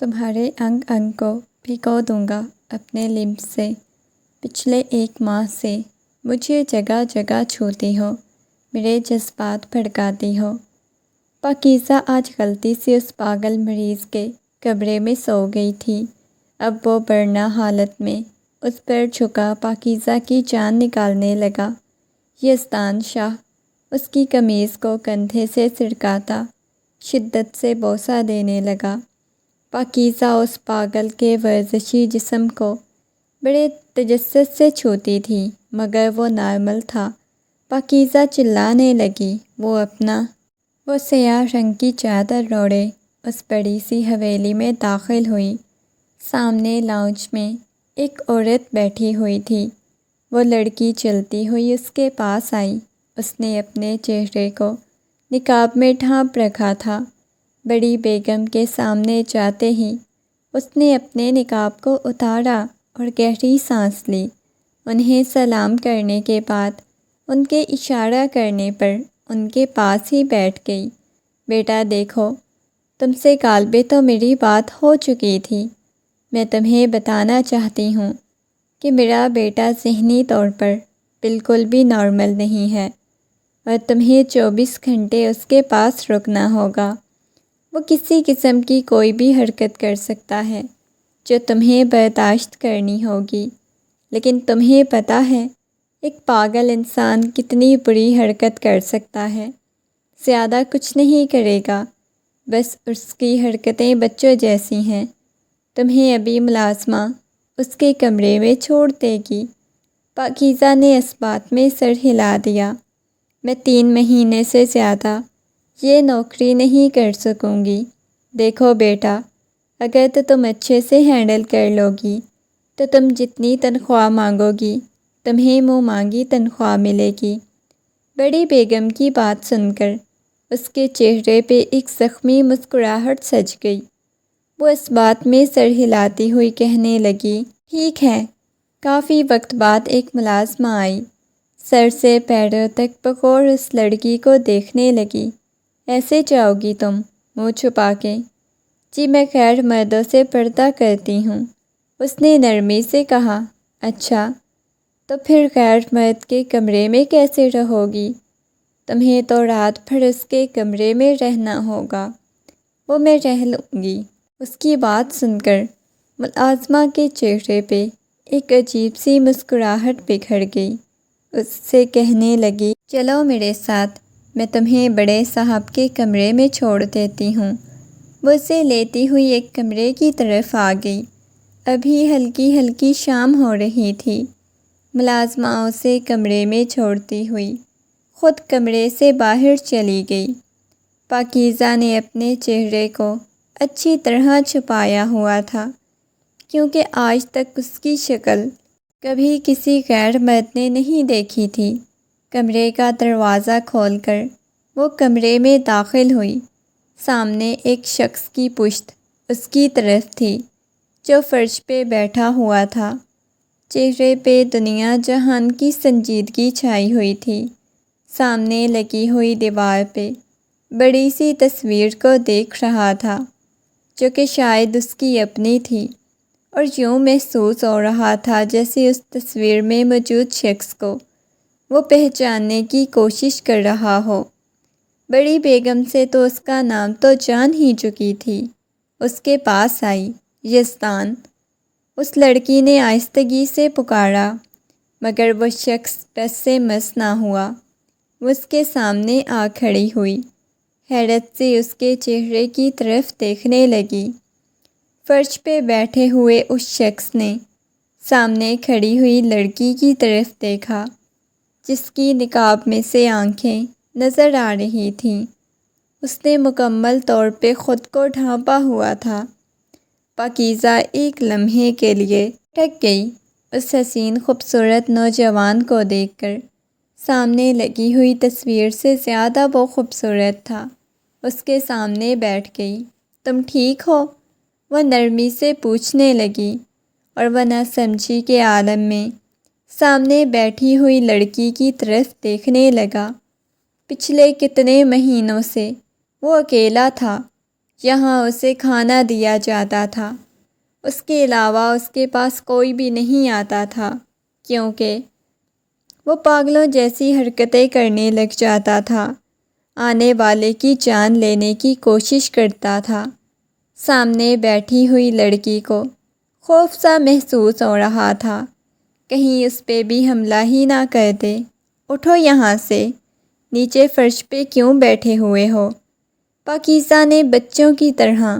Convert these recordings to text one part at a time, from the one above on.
تمہارے انگ انگ کو بھگو دوں گا اپنے لمس سے، پچھلے 1 ماہ سے مجھے جگہ جگہ چھوتی ہو، میرے جذبات بھڑکاتی ہو۔ پاکیزہ آج غلطی سے اس پاگل مریض کے کمرے میں سو گئی تھی۔ اب وہ برنا حالت میں اس پر جھکا پاکیزہ کی جان نکالنے لگا۔ یزدان شاہ اس کی قمیض کو کندھے سے سرکاتا شدت سے بوسہ دینے لگا۔ پاکیزہ اس پاگل کے ورزشی جسم کو بڑے تجسس سے چھوتی تھی، مگر وہ نارمل تھا۔ پاکیزہ چلانے لگی۔ وہ سیاہ رنگ کی چادر اوڑھے اس بڑی سی حویلی میں داخل ہوئی۔ سامنے لاؤنج میں ایک عورت بیٹھی ہوئی تھی۔ وہ لڑکی چلتی ہوئی اس کے پاس آئی۔ اس نے اپنے چہرے کو نقاب میں ڈھانپ رکھا تھا۔ بڑی بیگم کے سامنے جاتے ہی اس نے اپنے نقاب کو اتارا اور گہری سانس لی۔ انہیں سلام کرنے کے بعد ان کے اشارہ کرنے پر ان کے پاس ہی بیٹھ گئی۔ بیٹا دیکھو، تم سے غالباً تو میری بات ہو چکی تھی۔ میں تمہیں بتانا چاہتی ہوں کہ میرا بیٹا ذہنی طور پر بالکل بھی نارمل نہیں ہے اور تمہیں 24 گھنٹے اس کے پاس رکنا ہوگا۔ وہ کسی قسم کی کوئی بھی حرکت کر سکتا ہے جو تمہیں برداشت کرنی ہوگی، لیکن تمہیں پتہ ہے ایک پاگل انسان کتنی بری حرکت کر سکتا ہے؟ زیادہ کچھ نہیں کرے گا، بس اس کی حرکتیں بچوں جیسی ہیں۔ تمہیں ابھی ملازمہ اس کے کمرے میں چھوڑ دے گی۔ پاکیزہ نے اس بات میں سر ہلا دیا۔ میں 3 مہینے سے زیادہ یہ نوکری نہیں کر سکوں گی۔ دیکھو بیٹا، اگر تو تم اچھے سے ہینڈل کر لو گی تو تم جتنی تنخواہ مانگو گی تمہیں منہ مانگی تنخواہ ملے گی۔ بڑی بیگم کی بات سن کر اس کے چہرے پہ ایک زخمی مسکراہٹ سج گئی۔ وہ اس بات میں سر ہلاتی ہوئی کہنے لگی، ٹھیک ہے۔ کافی وقت بعد ایک ملازمہ آئی، سر سے پیروں تک بغور اس لڑکی کو دیکھنے لگی۔ ایسے جاؤ گی تم منہ چھپا کے؟ جی میں غیر مردوں سے پردہ کرتی ہوں، اس نے نرمی سے کہا۔ اچھا، تو پھر غیر مرد کے کمرے میں کیسے رہو گی؟ تمہیں تو رات بھر اس کے کمرے میں رہنا ہوگا۔ وہ میں رہ لوں گی۔ اس کی بات سن کر ملازمہ کے چہرے پہ ایک عجیب سی مسکراہٹ بکھر گئی۔ اس سے کہنے لگی، چلو میرے ساتھ، میں تمہیں بڑے صاحب کے کمرے میں چھوڑ دیتی ہوں۔ وہ اسے لیتی ہوئی ایک کمرے کی طرف آ گئی۔ ابھی ہلکی ہلکی شام ہو رہی تھی۔ ملازمہ اسے کمرے میں چھوڑتی ہوئی خود کمرے سے باہر چلی گئی۔ پاکیزہ نے اپنے چہرے کو اچھی طرح چھپایا ہوا تھا، کیونکہ آج تک اس کی شکل کبھی کسی غیر مرد نے نہیں دیکھی تھی۔ کمرے کا دروازہ کھول کر وہ کمرے میں داخل ہوئی۔ سامنے ایک شخص کی پشت اس کی طرف تھی جو فرش پہ بیٹھا ہوا تھا۔ چہرے پہ دنیا جہان کی سنجیدگی چھائی ہوئی تھی۔ سامنے لگی ہوئی دیوار پہ بڑی سی تصویر کو دیکھ رہا تھا جو کہ شاید اس کی اپنی تھی، اور یوں محسوس ہو رہا تھا جیسے اس تصویر میں موجود شخص کو وہ پہچاننے کی کوشش کر رہا ہو۔ بڑی بیگم سے تو اس کا نام تو جان ہی چکی تھی۔ اس کے پاس آئی، یزدان، اس لڑکی نے آہستگی سے پکارا، مگر وہ شخص ٹس سے مس نہ ہوا۔ وہ اس کے سامنے آ کھڑی ہوئی، حیرت سے اس کے چہرے کی طرف دیکھنے لگی۔ فرش پہ بیٹھے ہوئے اس شخص نے سامنے کھڑی ہوئی لڑکی کی طرف دیکھا، جس کی نقاب میں سے آنکھیں نظر آ رہی تھیں۔ اس نے مکمل طور پہ خود کو ڈھانپا ہوا تھا۔ پاکیزہ ایک لمحے کے لیے ٹھک گئی اس حسین خوبصورت نوجوان کو دیکھ کر۔ سامنے لگی ہوئی تصویر سے زیادہ وہ خوبصورت تھا۔ اس کے سامنے بیٹھ گئی۔ تم ٹھیک ہو؟ وہ نرمی سے پوچھنے لگی، اور وہ نہ سمجھی کے عالم میں سامنے بیٹھی ہوئی لڑکی کی طرف دیکھنے لگا۔ پچھلے کتنے مہینوں سے وہ اکیلا تھا، یہاں اسے کھانا دیا جاتا تھا، اس کے علاوہ اس کے پاس کوئی بھی نہیں آتا تھا، کیونکہ وہ پاگلوں جیسی حرکتیں کرنے لگ جاتا تھا، آنے والے کی جان لینے کی کوشش کرتا تھا۔ سامنے بیٹھی ہوئی لڑکی کو خوف سا محسوس ہو رہا تھا، کہیں اس پہ بھی حملہ ہی نہ کر دے۔ اٹھو یہاں سے، نیچے فرش پہ کیوں بیٹھے ہوئے ہو؟ پاکیزہ نے بچوں کی طرح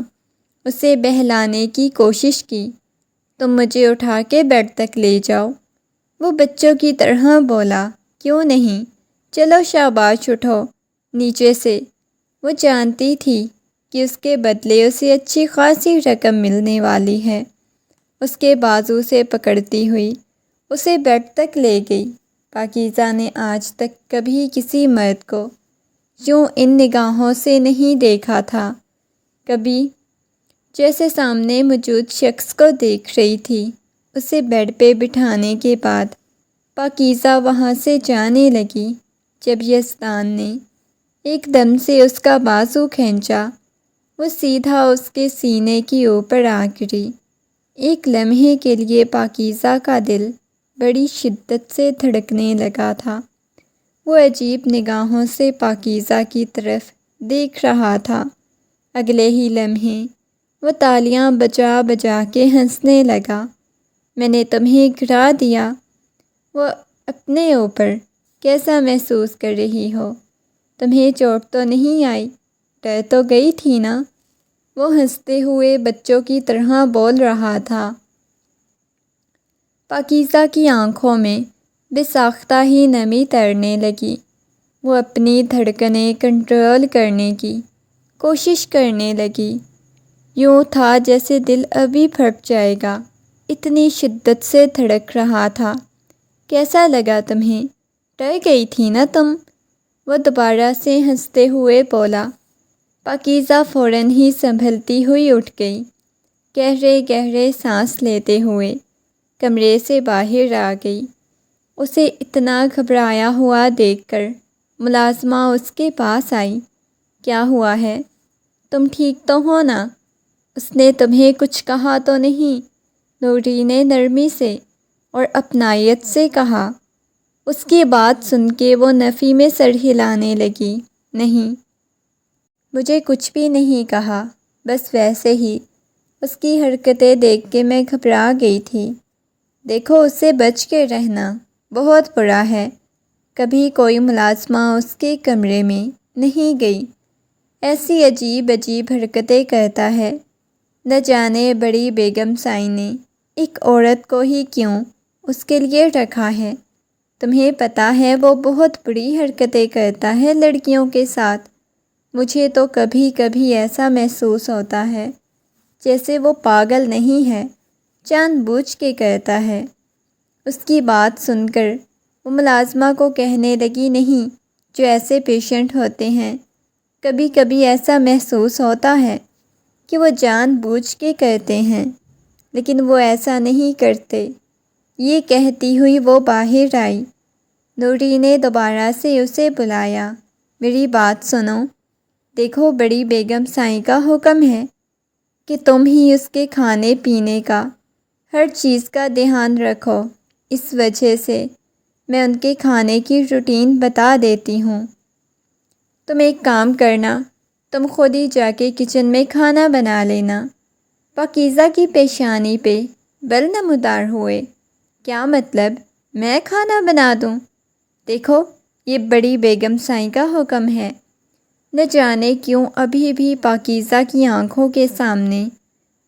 اسے بہلانے کی کوشش کی۔ تم مجھے اٹھا کے بیڈ تک لے جاؤ۔ وہ بچوں کی طرح بولا، کیوں نہیں، چلو شاباش اٹھو نیچے سے۔ وہ جانتی تھی کہ اس کے بدلے اسے اچھی خاصی رقم ملنے والی ہے۔ اس کے بازو سے پکڑتی ہوئی اسے بیڈ تک لے گئی۔ پاکیزہ نے آج تک کبھی کسی مرد کو یوں ان نگاہوں سے نہیں دیکھا تھا، کبھی جیسے سامنے موجود شخص کو دیکھ رہی تھی۔ اسے بیڈ پہ بٹھانے کے بعد پاکیزہ وہاں سے جانے لگی، جب یزدان نے ایک دم سے اس کا بازو کھینچا، وہ سیدھا اس کے سینے کی اوپر آ گری۔ ایک لمحے کے لیے پاکیزہ کا دل بڑی شدت سے دھڑکنے لگا تھا۔ وہ عجیب نگاہوں سے پاکیزہ کی طرف دیکھ رہا تھا۔ اگلے ہی لمحے وہ تالیاں بجا بجا کے ہنسنے لگا۔ میں نے تمہیں گرا دیا۔ وہ اپنے اوپر کیسا محسوس کر رہی ہو؟ تمہیں چوٹ تو نہیں آئی؟ ڈر تو گئی تھی نا؟ وہ ہنستے ہوئے بچوں کی طرح بول رہا تھا۔ پاکیزہ کی آنکھوں میں بے ساختہ ہی نمی ترنے لگی۔ وہ اپنی دھڑکنیں کنٹرول کرنے کی کوشش کرنے لگی۔ یوں تھا جیسے دل ابھی پھٹ جائے گا، اتنی شدت سے دھڑک رہا تھا۔ کیسا لگا تمہیں؟ ڈر گئی تھی نا تم؟ وہ دوبارہ سے ہنستے ہوئے بولا۔ پاکیزہ فوراً ہی سنبھلتی ہوئی اٹھ گئی، گہرے گہرے سانس لیتے ہوئے کمرے سے باہر آ گئی۔ اسے اتنا گھبرایا ہوا دیکھ کر ملازمہ اس کے پاس آئی۔ کیا ہوا ہے؟ تم ٹھیک تو ہو نا؟ اس نے تمہیں کچھ کہا تو نہیں؟ نوری نے نرمی سے اور اپنائیت سے کہا۔ اس کی بات سن کے وہ نفی میں سر ہلانے لگی۔ نہیں، مجھے کچھ بھی نہیں کہا، بس ویسے ہی اس کی حرکتیں دیکھ کے میں گھبرا گئی تھی۔ دیکھو اسے بچ کے رہنا، بہت برا ہے۔ کبھی کوئی ملازمہ اس کے کمرے میں نہیں گئی، ایسی عجیب عجیب حرکتیں کرتا ہے۔ نہ جانے بڑی بیگم سائی نے ایک عورت کو ہی کیوں اس کے لیے رکھا ہے۔ تمہیں پتہ ہے وہ بہت بری حرکتیں کرتا ہے لڑکیوں کے ساتھ۔ مجھے تو کبھی کبھی ایسا محسوس ہوتا ہے جیسے وہ پاگل نہیں ہے، جان بوجھ کے کرتا ہے۔ اس کی بات سن کر وہ ملازمہ کو کہنے لگی، نہیں، جو ایسے پیشنٹ ہوتے ہیں کبھی کبھی ایسا محسوس ہوتا ہے کہ وہ جان بوجھ کے کرتے ہیں، لیکن وہ ایسا نہیں کرتے۔ یہ کہتی ہوئی وہ باہر آئی۔ نوری نے دوبارہ سے اسے بلایا، میری بات سنو، دیکھو بڑی بیگم سائی کا حکم ہے کہ تم ہی اس کے کھانے پینے کا، ہر چیز کا دھیان رکھو۔ اس وجہ سے میں ان کے کھانے کی روٹین بتا دیتی ہوں۔ تم ایک کام کرنا، تم خود ہی جا کے کچن میں کھانا بنا لینا۔ پاکیزہ کی پیشانی پہ بل نمودار ہوئے۔ کیا مطلب؟ میں کھانا بنا دوں؟ دیکھو یہ بڑی بیگم سائی کا حکم ہے۔ نہ جانے کیوں ابھی بھی پاکیزہ کی آنکھوں کے سامنے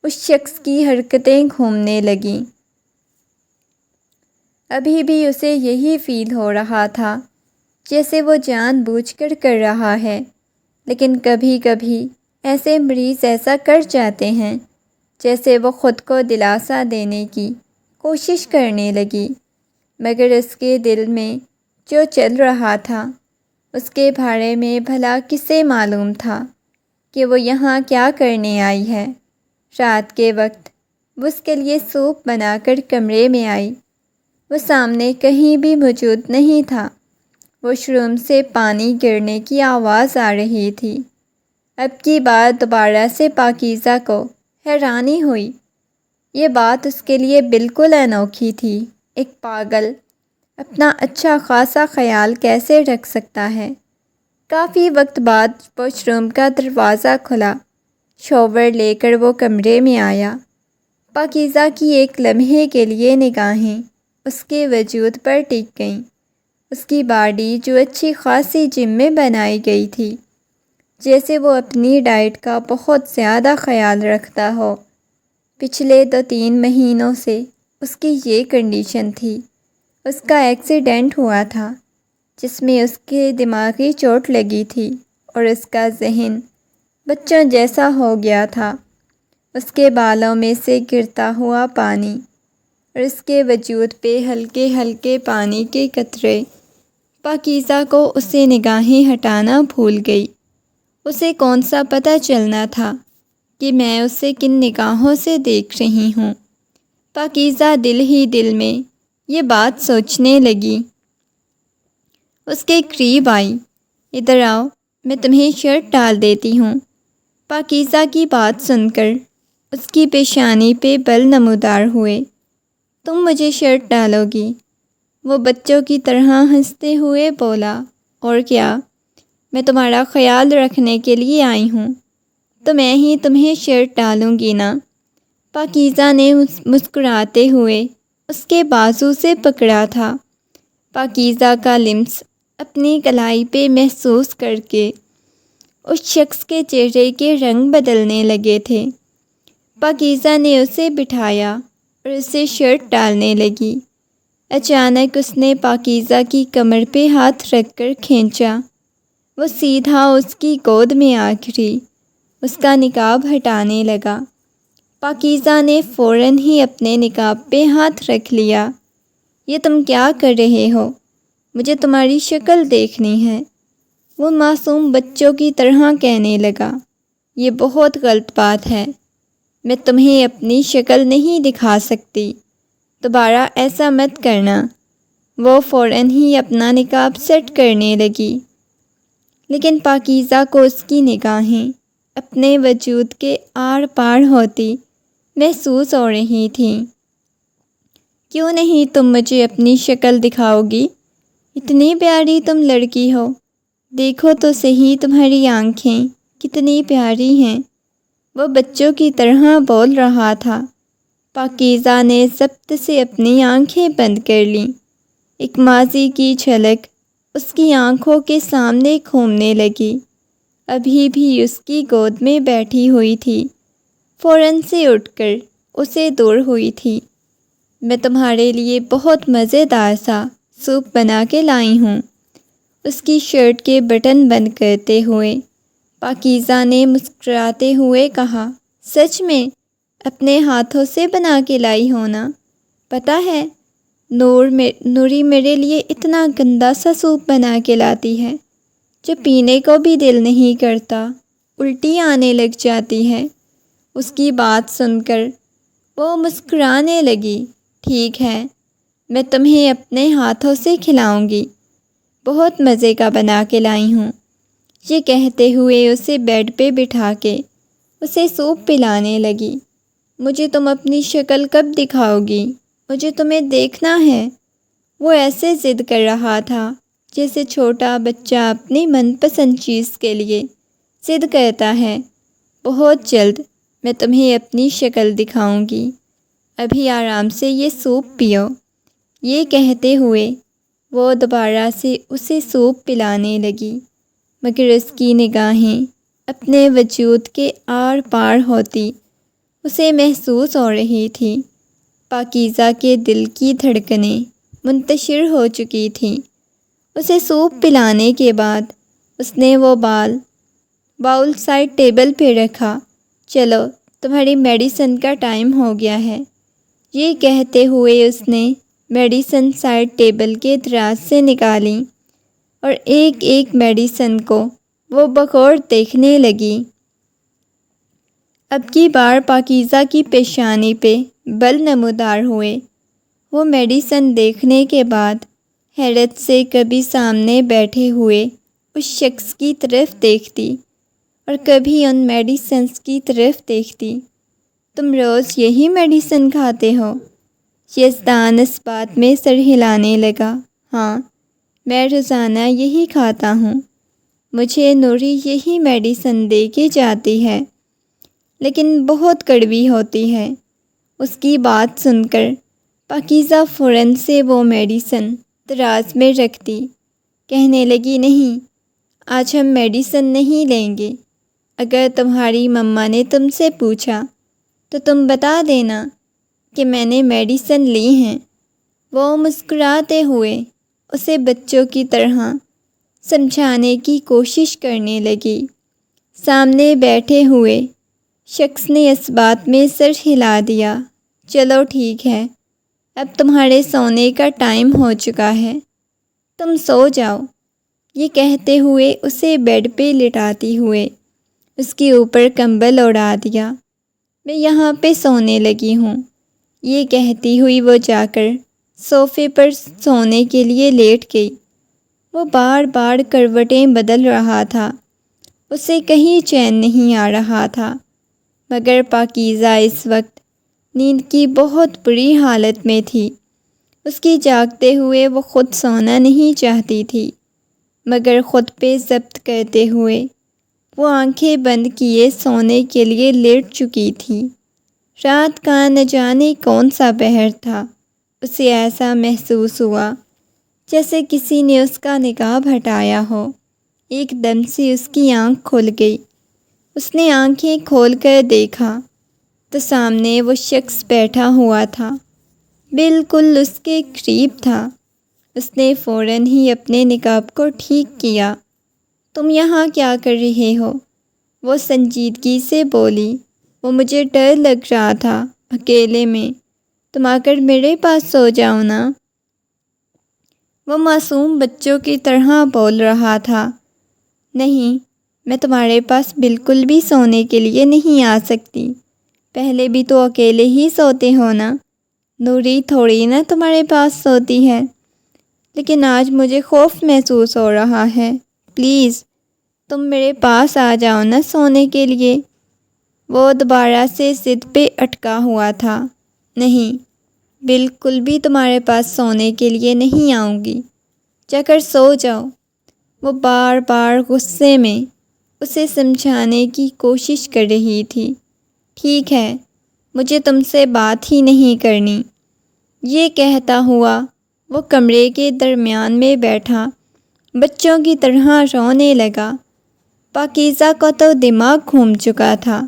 اس شخص کی حرکتیں گھومنے لگیں۔ ابھی بھی اسے یہی فیل ہو رہا تھا جیسے وہ جان بوجھ کر کر رہا ہے، لیکن کبھی کبھی ایسے مریض ایسا کر جاتے ہیں جیسے وہ خود کو دلاسا دینے کی کوشش کرنے لگی، مگر اس کے دل میں جو چل رہا تھا اس کے بارے میں بھلا کسے معلوم تھا کہ وہ یہاں کیا کرنے آئی ہے۔ رات کے وقت وہ اس کے لیے سوپ بنا کر کمرے میں آئی۔ وہ سامنے کہیں بھی موجود نہیں تھا۔ واش روم سے پانی گرنے کی آواز آ رہی تھی۔ اب کی بار دوبارہ سے پاکیزہ کو حیرانی ہوئی۔ یہ بات اس کے لیے بالکل انوکھی تھی۔ ایک پاگل اپنا اچھا خاصا خیال کیسے رکھ سکتا ہے؟ کافی وقت بعد واش روم کا دروازہ کھلا۔ شاور لے کر وہ کمرے میں آیا۔ پاکیزہ کی ایک لمحے کے لیے نگاہیں اس کے وجود پر ٹک گئیں۔ اس کی باڈی جو اچھی خاصی جم میں بنائی گئی تھی، جیسے وہ اپنی ڈائٹ کا بہت زیادہ خیال رکھتا ہو۔ پچھلے 2-3 مہینوں سے اس کی یہ کنڈیشن تھی۔ اس کا ایکسیڈنٹ ہوا تھا جس میں اس کے دماغی چوٹ لگی تھی اور اس کا ذہن بچوں جیسا ہو گیا تھا۔ اس کے بالوں میں سے گرتا ہوا پانی اور اس کے وجود پہ ہلکے ہلکے پانی کے قطرے۔ پاکیزہ کو اسے نگاہیں ہٹانا بھول گئی۔ اسے کون سا پتہ چلنا تھا کہ میں اسے کن نگاہوں سے دیکھ رہی ہوں۔ پاکیزہ دل ہی دل میں یہ بات سوچنے لگی۔ اس کے قریب آئی۔ ادھر آؤ، میں تمہیں شرٹ ڈال دیتی ہوں۔ پاکیزہ کی بات سن کر اس کی پیشانی پہ بل نمودار ہوئے۔ تم مجھے شرٹ ڈالو گی؟ وہ بچوں کی طرح ہنستے ہوئے بولا۔ اور کیا، میں تمہارا خیال رکھنے کے لیے آئی ہوں، تو میں ہی تمہیں شرٹ ڈالوں گی نا۔ پاکیزہ نے مسکراتے ہوئے اس کے بازو سے پکڑا تھا۔ پاکیزہ کا لمس اپنی کلائی پہ محسوس کر کے اس شخص کے چہرے کے رنگ بدلنے لگے تھے۔ پاکیزہ نے اسے بٹھایا اور اسے شرٹ ڈالنے لگی۔ اچانک اس نے پاکیزہ کی کمر پہ ہاتھ رکھ کر کھینچا۔ وہ سیدھا اس کی گود میں آ گری۔ اس کا نقاب ہٹانے لگا۔ پاکیزہ نے فوراً ہی اپنے نقاب پہ ہاتھ رکھ لیا۔ یہ تم کیا کر رہے ہو؟ مجھے تمہاری شکل دیکھنی ہے۔ وہ معصوم بچوں کی طرح کہنے لگا۔ یہ بہت غلط بات ہے۔ میں تمہیں اپنی شکل نہیں دکھا سکتی۔ دوبارہ ایسا مت کرنا۔ وہ فوراً ہی اپنا نقاب سیٹ کرنے لگی۔ لیکن پاکیزہ کو اس کی نگاہیں اپنے وجود کے آر پار ہوتی محسوس ہو رہی تھیں۔ کیوں نہیں تم مجھے اپنی شکل دکھاؤ گی؟ اتنی پیاری تم لڑکی ہو۔ دیکھو تو صحیح تمہاری آنکھیں کتنی پیاری ہیں۔ وہ بچوں کی طرح بول رہا تھا۔ پاکیزہ نے ضبط سے اپنی آنکھیں بند کر لیں۔ ایک ماضی کی جھلک اس کی آنکھوں کے سامنے گھومنے لگی۔ ابھی بھی اس کی گود میں بیٹھی ہوئی تھی، فوراً سے اٹھ کر اسے دور ہوئی تھی۔ میں تمہارے لیے بہت مزیدار سا سوپ بنا کے لائی ہوں۔ اس کی شرٹ کے بٹن بند کرتے ہوئے پاکیزہ نے مسکراتے ہوئے کہا۔ سچ میں؟ اپنے ہاتھوں سے بنا کے لائی ہو نا؟ پتہ ہے نوری میرے لیے اتنا گندا سا سوپ بنا کے لاتی ہے جو پینے کو بھی دل نہیں کرتا، الٹی آنے لگ جاتی ہے۔ اس کی بات سن کر وہ مسکرانے لگی۔ ٹھیک ہے، میں تمہیں اپنے ہاتھوں سے کھلاؤں گی، بہت مزے کا بنا کے لائی ہوں۔ یہ کہتے ہوئے اسے بیڈ پہ بٹھا کے اسے سوپ پلانے لگی۔ مجھے تم اپنی شکل کب دکھاؤ گی؟ مجھے تمہیں دیکھنا ہے۔ وہ ایسے ضد کر رہا تھا جیسے چھوٹا بچہ اپنی من پسند چیز کے لیے ضد کرتا ہے۔ بہت جلد میں تمہیں اپنی شکل دکھاؤں گی، ابھی آرام سے یہ سوپ پیو۔ یہ کہتے ہوئے وہ دوبارہ سے اسے سوپ پلانے لگی، مگر اس کی نگاہیں اپنے وجود کے آر پار ہوتی اسے محسوس ہو رہی تھی۔ پاکیزہ کے دل کی دھڑکنیں منتشر ہو چکی تھیں۔ اسے سوپ پلانے کے بعد اس نے وہ باؤل سائڈ ٹیبل پہ رکھا۔ چلو، تمہاری میڈیسن کا ٹائم ہو گیا ہے۔ یہ کہتے ہوئے اس نے میڈیسن سائڈ ٹیبل کے دراز سے نکالی اور ایک ایک میڈیسن کو وہ بغور دیکھنے لگی۔ اب کی بار پاکیزہ کی پیشانی پہ بل نمودار ہوئے۔ وہ میڈیسن دیکھنے کے بعد حیرت سے کبھی سامنے بیٹھے ہوئے اس شخص کی طرف دیکھتی اور کبھی ان میڈیسنز کی طرف دیکھتی۔ تم روز یہی میڈیسن کھاتے ہو؟ یزدان اس بات میں سر ہلانے لگا۔ ہاں، میں روزانہ یہی کھاتا ہوں۔ مجھے نوری یہی میڈیسن دے کے جاتی ہے، لیکن بہت کڑوی ہوتی ہے۔ اس کی بات سن کر پاکیزہ فوراً سے وہ میڈیسن دراز میں رکھ دی۔ کہنے لگی، نہیں، آج ہم میڈیسن نہیں لیں گے۔ اگر تمہاری مما نے تم سے پوچھا تو تم بتا دینا کہ میں نے میڈیسن لی ہیں۔ وہ مسکراتے ہوئے اسے بچوں کی طرح سمجھانے کی کوشش کرنے لگی۔ سامنے بیٹھے ہوئے شخص نے اس بات میں سر ہلا دیا۔ چلو ٹھیک ہے، اب تمہارے سونے کا ٹائم ہو چکا ہے، تم سو جاؤ۔ یہ کہتے ہوئے اسے بیڈ پہ لٹاتی ہوئے اس کے اوپر کمبل اڑا دیا۔ میں یہاں پہ سونے لگی ہوں، یہ کہتی ہوئی وہ جا کر صوفے پر سونے کے لیے لیٹ گئی۔ وہ بار بار کروٹیں بدل رہا تھا، اسے کہیں چین نہیں آ رہا تھا، مگر پاکیزہ اس وقت نیند کی بہت بری حالت میں تھی۔ اس کی جاگتے ہوئے وہ خود سونا نہیں چاہتی تھی، مگر خود پہ ضبط کرتے ہوئے وہ آنکھیں بند کیے سونے کے لیے لیٹ چکی تھی۔ رات کا نہ جانے کون سا پہر تھا، اسے ایسا محسوس ہوا جیسے کسی نے اس کا نقاب ہٹایا ہو۔ ایک دم سے اس کی آنکھ کھل گئی۔ اس نے آنکھیں کھول کر دیکھا تو سامنے وہ شخص بیٹھا ہوا تھا، بالکل اس کے قریب تھا۔ اس نے فوراً ہی اپنے نقاب کو ٹھیک کیا۔ تم یہاں کیا کر رہے ہو؟ وہ سنجیدگی سے بولی۔ وہ مجھے ڈر لگ رہا تھا اکیلے میں، تم آ کر میرے پاس سو جاؤ نا۔ وہ معصوم بچوں کی طرح بول رہا تھا۔ نہیں، میں تمہارے پاس بالکل بھی سونے کے لیے نہیں آ سکتی، پہلے بھی تو اکیلے ہی سوتے ہو نا، نوری تھوڑی نا تمہارے پاس سوتی ہے، لیکن آج مجھے خوف محسوس ہو رہا ہے، پلیز تم میرے پاس آ جاؤ نا سونے کے لیے۔ وہ دوبارہ سے ضد پہ اٹکا ہوا تھا۔ نہیں، بالکل بھی تمہارے پاس سونے کے لیے نہیں آؤں گی، جا کر سو جاؤ۔ وہ بار بار غصے میں اسے سمجھانے کی کوشش کر رہی تھی۔ ٹھیک ہے، مجھے تم سے بات ہی نہیں کرنی۔ یہ کہتا ہوا وہ کمرے کے درمیان میں بیٹھا بچوں کی طرح رونے لگا۔ پاکیزہ کا تو دماغ گھوم چکا تھا۔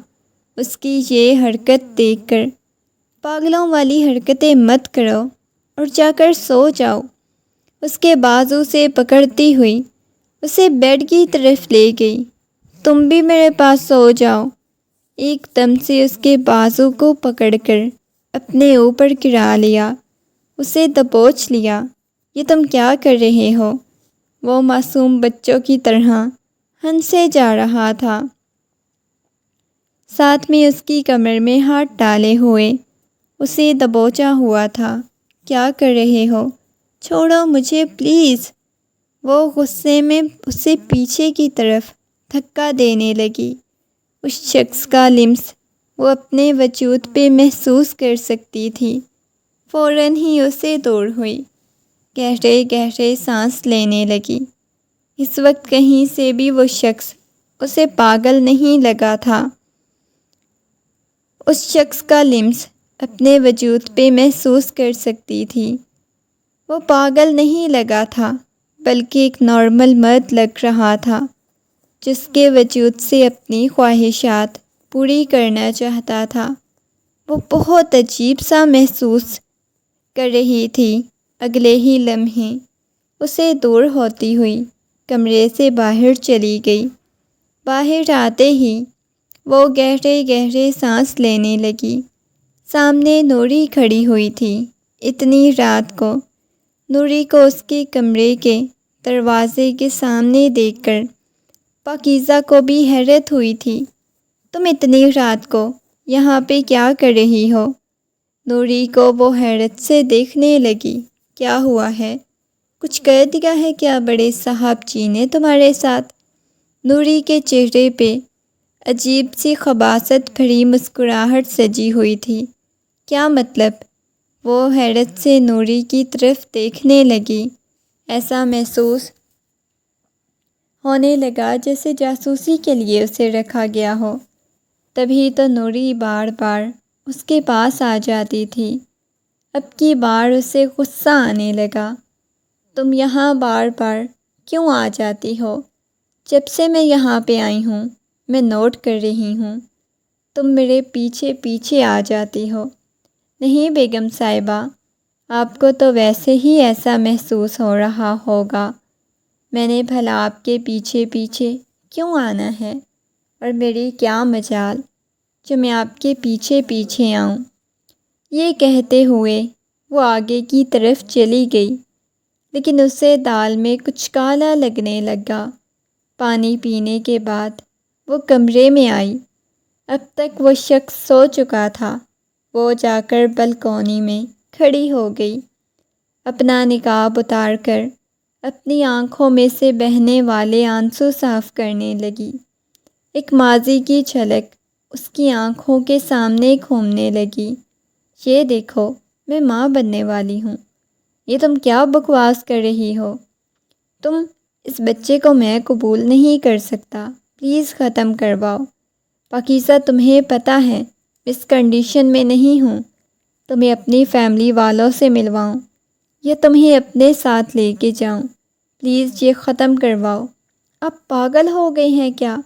اس کی یہ حرکت دیکھ کر، پاگلوں والی حرکتیں مت کرو اور جا کر سو جاؤ۔ اس کے بازو سے پکڑتی ہوئی اسے بیڈ کی طرف لے گئی۔ تم بھی میرے پاس سو جاؤ۔ ایک دم سے اس کے بازو کو پکڑ کر اپنے اوپر گرا لیا، اسے دبوچ لیا۔ یہ تم کیا کر رہے ہو؟ وہ معصوم بچوں کی طرح ہنسے جا رہا تھا، ساتھ میں اس کی کمر میں ہاتھ ڈالے ہوئے اسے دبوچا ہوا تھا۔ کیا کر رہے ہو؟ چھوڑو مجھے پلیز۔ وہ غصے میں اسے پیچھے کی طرف دھکا دینے لگی۔ اس شخص کا لمس وہ اپنے وجود پہ محسوس کر سکتی تھی۔ فوراً ہی اسے دور ہوئی، گہرے گہرے سانس لینے لگی۔ اس وقت کہیں سے بھی وہ شخص اسے پاگل نہیں لگا تھا۔ اس شخص کا لمس اپنے وجود پہ محسوس کر سکتی تھی۔ وہ پاگل نہیں لگا تھا، بلکہ ایک نارمل مرد لگ رہا تھا، جس کے وجود سے اپنی خواہشات پوری کرنا چاہتا تھا۔ وہ بہت عجیب سا محسوس کر رہی تھی۔ اگلے ہی لمحے اسے دور ہوتی ہوئی کمرے سے باہر چلی گئی۔ باہر آتے ہی وہ گہرے گہرے سانس لینے لگی۔ سامنے نوری کھڑی ہوئی تھی۔ اتنی رات کو نوری کو اس کے کمرے کے دروازے کے سامنے دیکھ کر پاکیزہ کو بھی حیرت ہوئی تھی۔ تم اتنی رات کو یہاں پہ کیا کر رہی ہو؟ نوری کو وہ حیرت سے دیکھنے لگی۔ کیا ہوا ہے؟ کچھ کر دیا ہے کیا بڑے صاحب جی نے تمہارے ساتھ؟ نوری کے چہرے پہ عجیب سی خباثت بھری مسکراہٹ سجی ہوئی تھی۔ کیا مطلب؟ وہ حیرت سے نوری کی طرف دیکھنے لگی۔ ایسا محسوس ہونے لگا جیسے جاسوسی کے لیے اسے رکھا گیا ہو۔ تبھی تو نوری بار بار اس کے پاس آ جاتی تھی۔ اب کی بار اسے غصہ آنے لگا۔ تم یہاں بار بار کیوں آ جاتی ہو؟ جب سے میں یہاں پہ آئی ہوں میں نوٹ کر رہی ہوں تم میرے پیچھے پیچھے آ جاتی ہو۔ نہیں بیگم صاحبہ، آپ کو تو ویسے ہی ایسا محسوس ہو رہا ہوگا۔ میں نے بھلا آپ کے پیچھے پیچھے کیوں آنا ہے؟ اور میری کیا مجال جو میں آپ کے پیچھے پیچھے آؤں؟ یہ کہتے ہوئے وہ آگے کی طرف چلی گئی، لیکن اسے دال میں کچھ کالا لگنے لگا۔ پانی پینے کے بعد وہ کمرے میں آئی۔ اب تک وہ شخص سو چکا تھا۔ وہ جا کر بلکونی میں کھڑی ہو گئی، اپنا نقاب اتار کر اپنی آنکھوں میں سے بہنے والے آنسو صاف کرنے لگی۔ ایک ماضی کی جھلک اس کی آنکھوں کے سامنے گھومنے لگی۔ یہ دیکھو، میں ماں بننے والی ہوں۔ یہ تم کیا بکواس کر رہی ہو؟ اس بچے کو میں قبول نہیں کر سکتا، پلیز ختم کرواؤ۔ پاکیزہ، تمہیں پتہ ہے اس کنڈیشن میں نہیں ہوں، تمہیں اپنی فیملی والوں سے ملواؤں یا تمہیں اپنے ساتھ لے کے جاؤں، پلیز یہ ختم کرواؤ۔ آپ پاگل ہو گئے ہیں کیا؟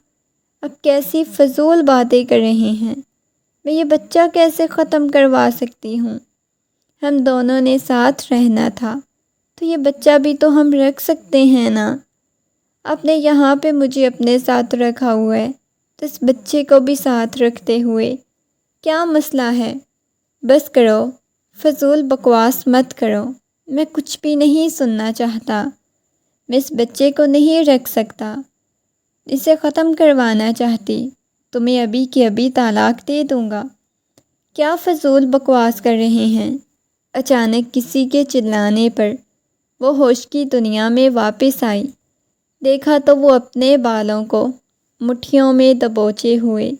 اب کیسی فضول باتیں کر رہے ہیں؟ میں یہ بچہ کیسے ختم کروا سکتی ہوں؟ ہم دونوں نے ساتھ رہنا تھا تو یہ بچہ بھی تو ہم رکھ سکتے ہیں نا۔ آپ نے یہاں پہ مجھے اپنے ساتھ رکھا ہوا ہے تو اس بچے کو بھی ساتھ رکھتے ہوئے کیا مسئلہ ہے؟ بس کرو، فضول بکواس مت کرو، میں کچھ بھی نہیں سننا چاہتا۔ میں اس بچے کو نہیں رکھ سکتا، اسے ختم کروانا چاہتی تو میں ابھی کی ابھی طلاق دے دوں گا۔ کیا فضول بکواس کر رہے ہیں؟ اچانک کسی کے چلانے پر وہ ہوش کی دنیا میں واپس آئی۔ دیکھا تو وہ اپنے بالوں کو مٹھیوں میں دبوچے ہوئے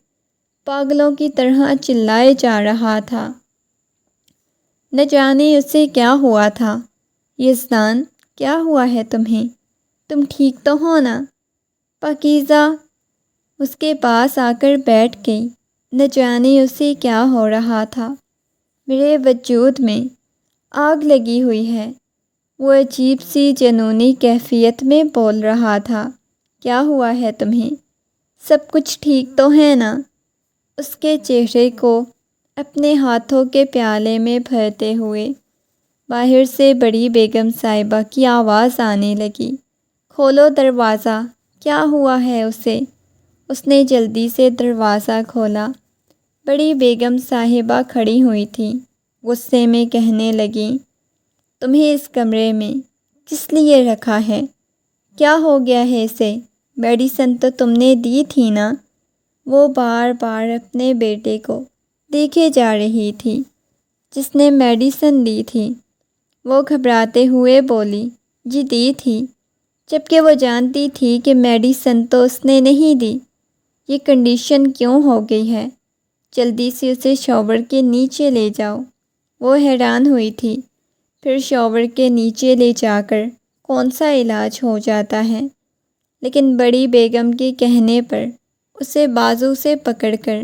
پاگلوں کی طرح چلائے جا رہا تھا۔ نہ جانے اسے کیا ہوا تھا۔ یزدان، کیا ہوا ہے تمہیں؟ تم ٹھیک تو ہو نا؟ پاکیزہ اس کے پاس آ کر بیٹھ گئی۔ نہ جانے اسے کیا ہو رہا تھا۔ میرے وجود میں آگ لگی ہوئی ہے، وہ عجیب سی جنونی کیفیت میں بول رہا تھا۔ کیا ہوا ہے تمہیں؟ سب کچھ ٹھیک تو ہے نا؟ اس کے چہرے کو اپنے ہاتھوں کے پیالے میں بھرتے ہوئے باہر سے بڑی بیگم صاحبہ کی آواز آنے لگی۔ کھولو دروازہ، کیا ہوا ہے اسے؟ اس نے جلدی سے دروازہ کھولا۔ بڑی بیگم صاحبہ کھڑی ہوئی تھی، غصے میں کہنے لگیں، تمہیں اس کمرے میں کس لیے رکھا ہے؟ کیا ہو گیا ہے اسے؟ میڈیسن تو تم نے دی تھی نا؟ وہ بار بار اپنے بیٹے کو دیکھے جا رہی تھی جس نے میڈیسن لی تھی۔ وہ گھبراتے ہوئے بولی، جی دی تھی، جبکہ وہ جانتی تھی کہ میڈیسن تو اس نے نہیں دی۔ یہ کنڈیشن کیوں ہو گئی ہے؟ جلدی سے اسے شاور کے نیچے لے جاؤ۔ وہ حیران ہوئی تھی، پھر شاور کے نیچے لے جا کر کون سا علاج ہو جاتا ہے؟ لیکن بڑی بیگم کے کہنے پر اسے بازو سے پکڑ کر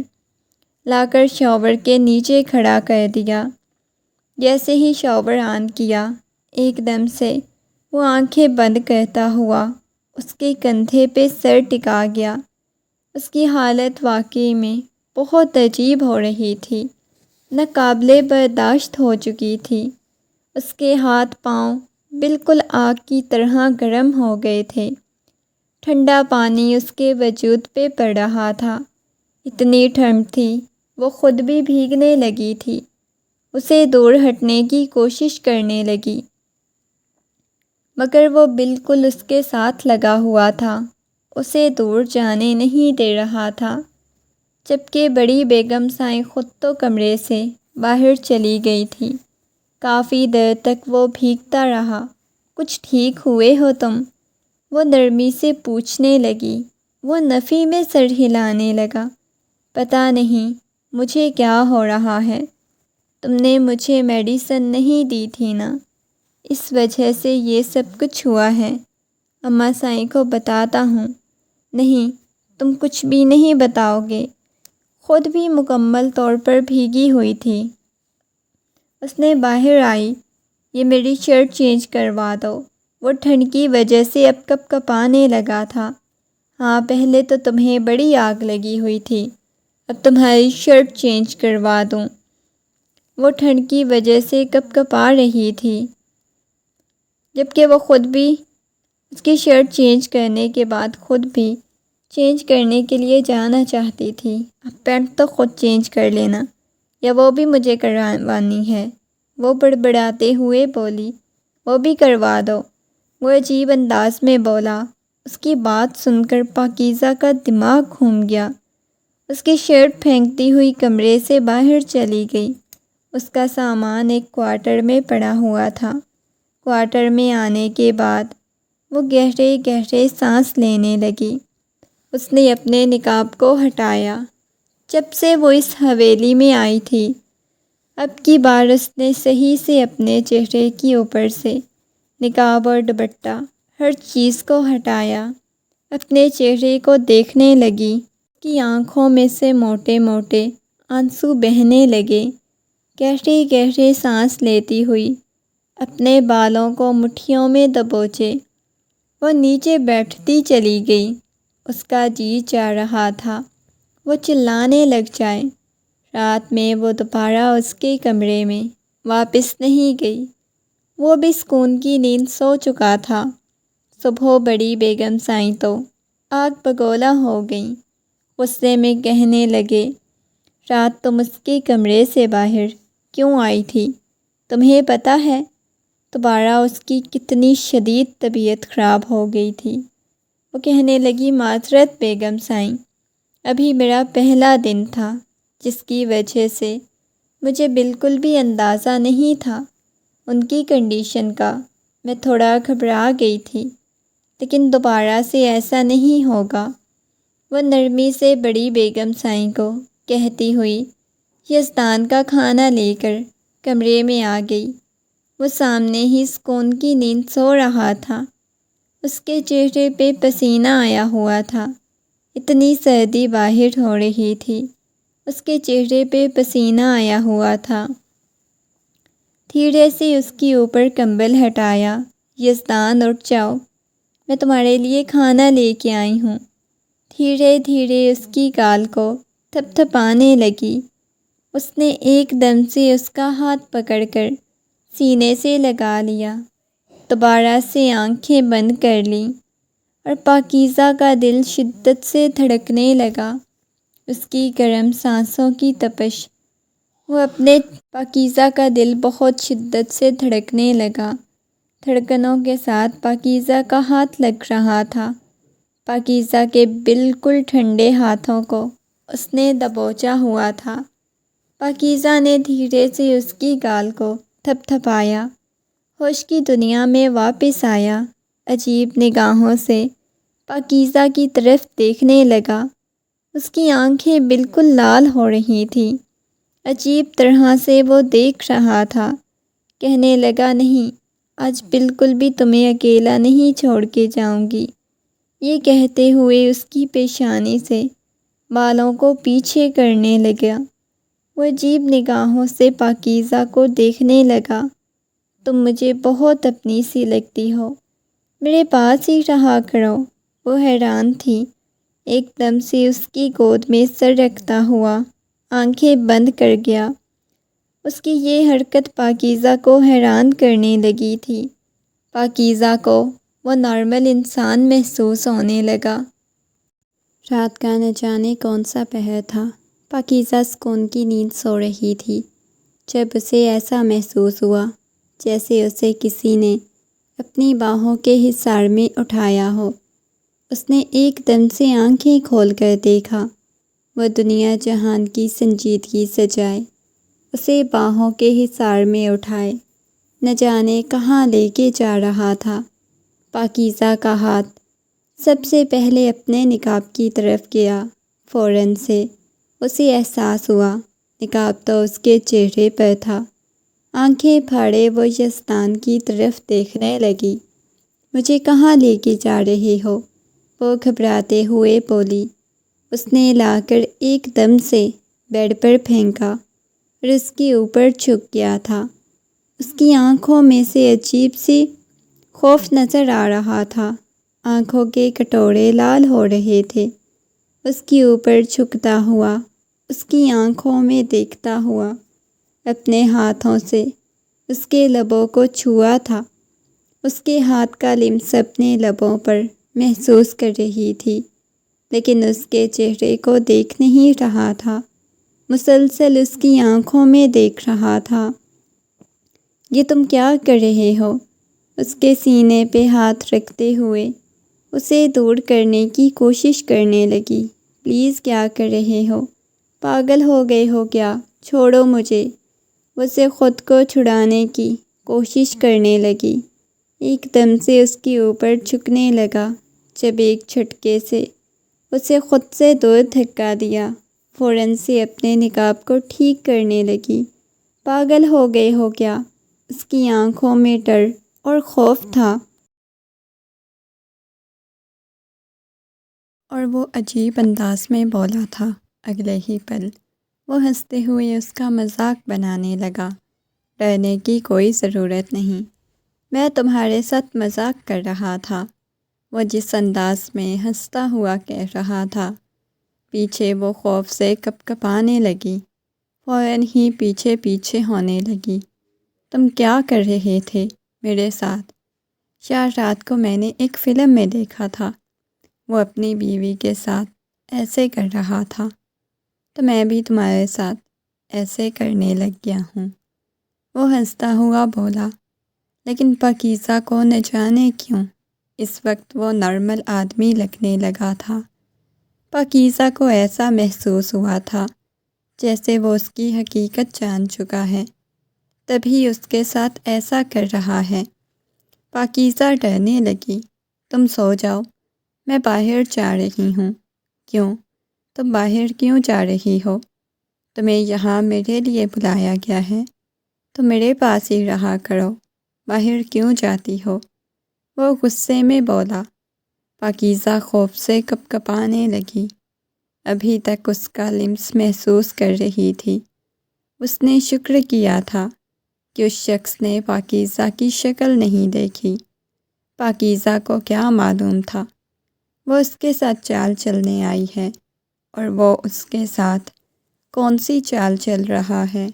لا کر شاور کے نیچے کھڑا کر دیا۔ جیسے ہی شاور آن کیا، ایک دم سے وہ آنکھیں بند کرتا ہوا اس کے کندھے پہ سر ٹکا گیا۔ اس کی حالت واقعی میں بہت عجیب ہو رہی تھی، ناقابل برداشت ہو چکی تھی۔ اس کے ہاتھ پاؤں بالکل آگ کی طرح گرم ہو گئے تھے۔ ٹھنڈا پانی اس کے وجود پہ پڑ رہا تھا۔ اتنی ٹھنڈ تھی وہ خود بھی بھیگنے لگی تھی۔ اسے دور ہٹنے کی کوشش کرنے لگی، مگر وہ بالکل اس کے ساتھ لگا ہوا تھا، اسے دور جانے نہیں دے رہا تھا۔ جبکہ بڑی بیگم سائیں خود تو کمرے سے باہر چلی گئی تھی۔ کافی دیر تک وہ بھیگتا رہا۔ کچھ ٹھیک ہوئے ہو تم؟ وہ نرمی سے پوچھنے لگی۔ وہ نفی میں سر ہلانے لگا۔ پتہ نہیں مجھے کیا ہو رہا ہے، تم نے مجھے میڈیسن نہیں دی تھی نا، اس وجہ سے یہ سب کچھ ہوا ہے۔ اماں سائیں کو بتاتا ہوں۔ نہیں، تم کچھ بھی نہیں بتاؤ گے۔ خود بھی مکمل طور پر بھیگی ہوئی تھی۔ اس نے باہر آئی، یہ میری شرٹ چینج کروا دو۔ وہ ٹھنڈ کی وجہ سے اب کپ کپانے لگا تھا۔ ہاں، پہلے تو تمہیں بڑی آگ لگی ہوئی تھی، اب تمہاری شرٹ چینج کروا دوں۔ وہ ٹھنڈ کی وجہ سے کپ کپا رہی تھی، جبکہ وہ خود بھی اس کی شرٹ چینج کرنے کے بعد خود بھی چینج کرنے کے لیے جانا چاہتی تھی۔ اب پینٹ تو خود چینج کر لینا، یا وہ بھی مجھے کروانی ہے؟ وہ بڑبڑاتے ہوئے بولی۔ وہ بھی کروا دو، وہ عجیب انداز میں بولا۔ اس کی بات سن کر پاکیزہ کا دماغ گھوم گیا۔ اس کی شرٹ پھینکتی ہوئی کمرے سے باہر چلی گئی۔ اس کا سامان ایک کوارٹر میں پڑا ہوا تھا۔ کوارٹر میں آنے کے بعد وہ گہرے گہرے سانس لینے لگی۔ اس نے اپنے نقاب کو ہٹایا۔ جب سے وہ اس حویلی میں آئی تھی، اب کی بار اس نے صحیح سے اپنے چہرے کی اوپر سے نقاب اور دوپٹہ ہر چیز کو ہٹایا۔ اپنے چہرے کو دیکھنے لگی کہ آنکھوں میں سے موٹے موٹے آنسو بہنے لگے۔ گہرے گہرے سانس لیتی ہوئی اپنے بالوں کو مٹھیوں میں دبوچے وہ نیچے بیٹھتی چلی گئی۔ اس کا جی چاہ رہا تھا وہ چلانے لگ جائے۔ رات میں وہ دوبارہ اس کے کمرے میں واپس نہیں گئی۔ وہ بھی سکون کی نیند سو چکا تھا۔ صبح بڑی بیگم سائیں تو آگ بگولا ہو گئیں۔ غصے میں کہنے لگے، رات تم اس کے کمرے سے باہر کیوں آئی تھی؟ تمہیں پتہ ہے دوبارہ اس کی کتنی شدید طبیعت خراب ہو گئی تھی؟ وہ کہنے لگی، معذرت بیگم سائیں، ابھی میرا پہلا دن تھا، جس کی وجہ سے مجھے بالکل بھی اندازہ نہیں تھا ان کی کنڈیشن کا۔ میں تھوڑا گھبرا گئی تھی، لیکن دوبارہ سے ایسا نہیں ہوگا۔ وہ نرمی سے بڑی بیگم سائیں کو کہتی ہوئی یزدان کا کھانا لے کر کمرے میں آ گئی۔ وہ سامنے ہی سکون کی نیند سو رہا تھا۔ اس کے چہرے پہ پسینہ آیا ہوا تھا۔ اتنی سردی باہر ہو رہی تھی، اس کے چہرے پہ پسینہ آیا ہوا تھا۔ دھیرے سے اس کے اوپر کمبل ہٹایا۔ یزدان اٹھ جاؤ، میں تمہارے لیے کھانا لے کے آئی ہوں۔ دھیرے دھیرے اس کی گال کو تھپ تھپانے لگی۔ اس نے ایک دم سے اس کا ہاتھ پکڑ کر سینے سے لگا لیا، دوبارہ سے آنکھیں بند کر لیں اور پاکیزہ کا دل شدت سے دھڑکنے لگا۔ اس کی گرم سانسوں کی تپش، پاکیزہ کا دل بہت شدت سے دھڑکنے لگا۔ دھڑکنوں کے ساتھ پاکیزہ کا ہاتھ لگ رہا تھا۔ پاکیزہ کے بالکل ٹھنڈے ہاتھوں کو اس نے دبوچا ہوا تھا۔ پاکیزہ نے دھیرے سے اس کی گال کو تھپ تھپایا، ہوش کی دنیا میں واپس آیا، عجیب نگاہوں سے پاکیزہ کی طرف دیکھنے لگا۔ اس کی آنکھیں بالکل لال ہو رہی تھیں، عجیب طرح سے وہ دیکھ رہا تھا۔ کہنے لگا، نہیں، آج بالکل بھی تمہیں اکیلا نہیں چھوڑ کے جاؤں گی۔ یہ کہتے ہوئے اس کی پیشانی سے بالوں کو پیچھے کرنے لگا۔ وہ عجیب نگاہوں سے پاکیزہ کو دیکھنے لگا۔ تم مجھے بہت اپنی سی لگتی ہو، میرے پاس ہی رہا کرو۔ وہ حیران تھی، ایک دم سے اس کی گود میں سر رکھتا ہوا آنکھیں بند کر گیا۔ اس کی یہ حرکت پاکیزہ کو حیران کرنے لگی تھی۔ پاکیزہ کو وہ نارمل انسان محسوس ہونے لگا۔ رات کا نہ جانے کون سا پہر تھا۔ پاکیزہ سکون کی نیند سو رہی تھی جب اسے ایسا محسوس ہوا جیسے اسے کسی نے اپنی باہوں کے حصار میں اٹھایا ہو۔ اس نے ایک دم سے آنکھیں کھول کر دیکھا۔ وہ دنیا جہان کی سنجیدگی سجائے اسے باہوں کے حصار میں اٹھائے نہ جانے کہاں لے کے جا رہا تھا۔ پاکیزہ کا ہاتھ سب سے پہلے اپنے نقاب کی طرف گیا۔ فوراً سے اسے احساس ہوا نقاب تو اس کے چہرے پر تھا۔ آنکھیں پھاڑے وہ یزدان کی طرف دیکھنے لگی۔ مجھے کہاں لے کے جا رہے ہو؟ وہ گھبراتے ہوئے بولی۔ اس نے لا کر ایک دم سے بیڈ پر پھینکا اور اس کے اوپر جھک گیا تھا۔ اس کی آنکھوں میں سے عجیب سی خوف نظر آ رہا تھا۔ آنکھوں کے کٹورے لال ہو رہے تھے۔ اس کے اوپر جھکتا ہوا، اس کی آنکھوں میں دیکھتا ہوا، اپنے ہاتھوں سے اس کے لبوں کو چھوا تھا۔ اس کے ہاتھ کا لمس اپنے لبوں پر محسوس کر رہی تھی، لیکن اس کے چہرے کو دیکھ نہیں رہا تھا، مسلسل اس کی آنکھوں میں دیکھ رہا تھا۔ یہ تم کیا کر رہے ہو؟ اس کے سینے پہ ہاتھ رکھتے ہوئے اسے دور کرنے کی کوشش کرنے لگی۔ پلیز کیا کر رہے ہو؟ پاگل ہو گئے ہو کیا؟ چھوڑو مجھے۔ اسے خود کو چھڑانے کی کوشش کرنے لگی۔ ایک دم سے اس کے اوپر جھکنے لگا، جب ایک جھٹکے سے اسے خود سے دور دھکا دیا۔ فوراً سے اپنے نقاب کو ٹھیک کرنے لگی۔ پاگل ہو گئے ہو کیا؟ اس کی آنکھوں میں ڈر اور خوف تھا، اور وہ عجیب انداز میں بولا تھا۔ اگلے ہی پل وہ ہنستے ہوئے اس کا مذاق بنانے لگا۔ ڈرنے کی کوئی ضرورت نہیں، میں تمہارے ساتھ مذاق کر رہا تھا، وہ جس انداز میں ہنستا ہوا کہہ رہا تھا۔ پیچھے وہ خوف سے کپ کپانے لگی، فوراً ہی پیچھے پیچھے ہونے لگی۔ تم کیا کر رہے تھے میرے ساتھ؟ یا رات کو میں نے ایک فلم میں دیکھا تھا، وہ اپنی بیوی کے ساتھ ایسے کر رہا تھا، تو میں بھی تمہارے ساتھ ایسے کرنے لگ گیا ہوں، وہ ہنستا ہوا بولا۔ لیکن پاکیزہ کو نہ جانے کیوں اس وقت وہ نارمل آدمی لگنے لگا تھا۔ پاکیزہ کو ایسا محسوس ہوا تھا جیسے وہ اس کی حقیقت جان چکا ہے، تبھی اس کے ساتھ ایسا کر رہا ہے۔ پاکیزہ ڈرنے لگی۔ تم سو جاؤ، میں باہر جا رہی ہوں۔ کیوں؟ تم باہر کیوں جا رہی ہو؟ تمہیں یہاں میرے لیے بلایا گیا ہے، تو میرے پاس ہی رہا کرو، باہر کیوں جاتی ہو؟ وہ غصے میں بولا۔ پاکیزہ خوف سے کپ کپانے لگی۔ ابھی تک اس کا لمس محسوس کر رہی تھی۔ اس نے شکر کیا تھا کہ اس شخص نے پاکیزہ کی شکل نہیں دیکھی۔ پاکیزہ کو کیا معلوم تھا وہ اس کے ساتھ چال چلنے آئی ہے، اور وہ اس کے ساتھ کون سی چال چل رہا ہے۔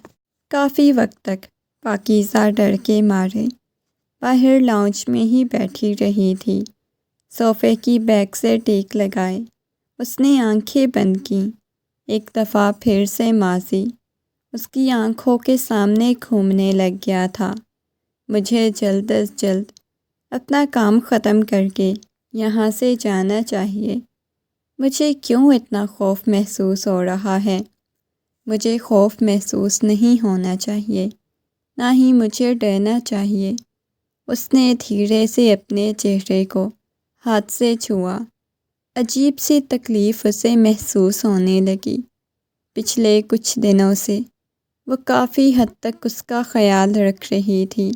کافی وقت تک پاکیزہ ڈر کے مارے باہر لاؤنج میں ہی بیٹھی رہی تھی، صوفے کی بیک سے ٹیک لگائے۔ اس نے آنکھیں بند کیں۔ ایک دفعہ پھر سے ماضی اس کی آنکھوں کے سامنے گھومنے لگ گیا تھا۔ مجھے جلد از جلد اپنا کام ختم کر کے یہاں سے جانا چاہیے۔ مجھے کیوں اتنا خوف محسوس ہو رہا ہے؟ مجھے خوف محسوس نہیں ہونا چاہیے، نہ ہی مجھے ڈرنا چاہیے۔ اس نے دھیرے سے اپنے چہرے کو ہاتھ سے چھوا۔ عجیب سی تکلیف اسے محسوس ہونے لگی۔ پچھلے کچھ دنوں سے وہ کافی حد تک اس کا خیال رکھ رہی تھی،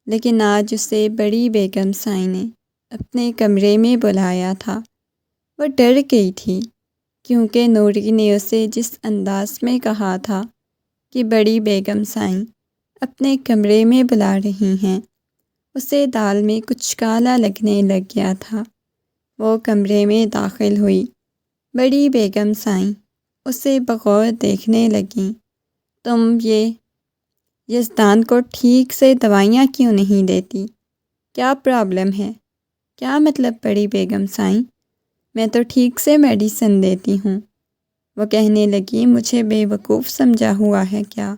لیکن آج اسے بڑی بیگم سائیں نے اپنے کمرے میں بلایا تھا۔ وہ ڈر گئی تھی، کیونکہ نوری نے اسے جس انداز میں کہا تھا کہ بڑی بیگم سائیں اپنے کمرے میں بلا رہی ہیں، اسے دال میں کچھ کالا لگنے لگ گیا تھا۔ وہ کمرے میں داخل ہوئی۔ بڑی بیگم سائیں اسے بغور دیکھنے لگیں۔ تم یہ یزدان کو ٹھیک سے دوائیاں کیوں نہیں دیتی؟ کیا پرابلم ہے؟ کیا مطلب بڑی بیگم سائیں؟ میں تو ٹھیک سے میڈیسن دیتی ہوں، وہ کہنے لگی۔ مجھے بے وقوف سمجھا ہوا ہے کیا؟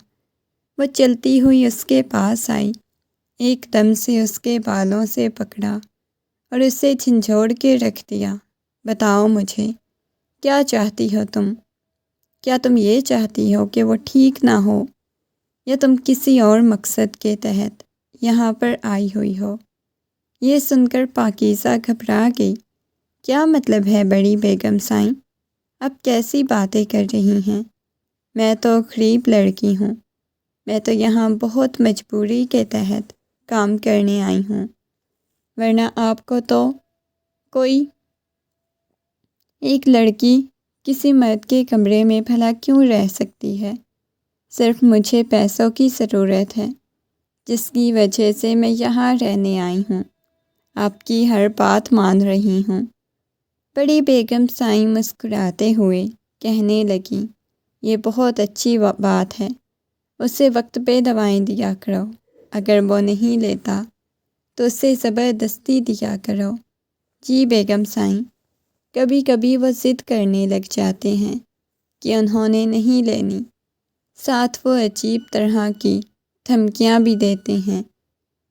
وہ چلتی ہوئی اس کے پاس آئی، ایک دم سے اس کے بالوں سے پکڑا اور اسے جھنجھوڑ کے رکھ دیا۔ بتاؤ مجھے، کیا چاہتی ہو تم؟ کیا تم یہ چاہتی ہو کہ وہ ٹھیک نہ ہو، یا تم کسی اور مقصد کے تحت یہاں پر آئی ہوئی ہو؟ یہ سن کر پاکیزہ گھبرا گئی۔ کیا مطلب ہے بڑی بیگم سائیں؟ اب کیسی باتیں کر رہی ہیں؟ میں تو غریب لڑکی ہوں، میں تو یہاں بہت مجبوری کے تحت کام کرنے آئی ہوں، ورنہ آپ کو تو کوئی ایک لڑکی کسی مرد کے کمرے میں بھلا کیوں رہ سکتی ہے؟ صرف مجھے پیسوں کی ضرورت ہے، جس کی وجہ سے میں یہاں رہنے آئی ہوں، آپ کی ہر بات مان رہی ہوں۔ بڑی بیگم سائیں مسکراتے ہوئے کہنے لگیں، یہ بہت اچھی بات ہے، اسے وقت پہ دوائیں دیا کرو، اگر وہ نہیں لیتا تو اسے زبردستی دیا کرو۔ جی بیگم سائیں، کبھی کبھی وہ ضد کرنے لگ جاتے ہیں کہ انہوں نے نہیں لینی، ساتھ وہ عجیب طرح کی دھمکیاں بھی دیتے ہیں،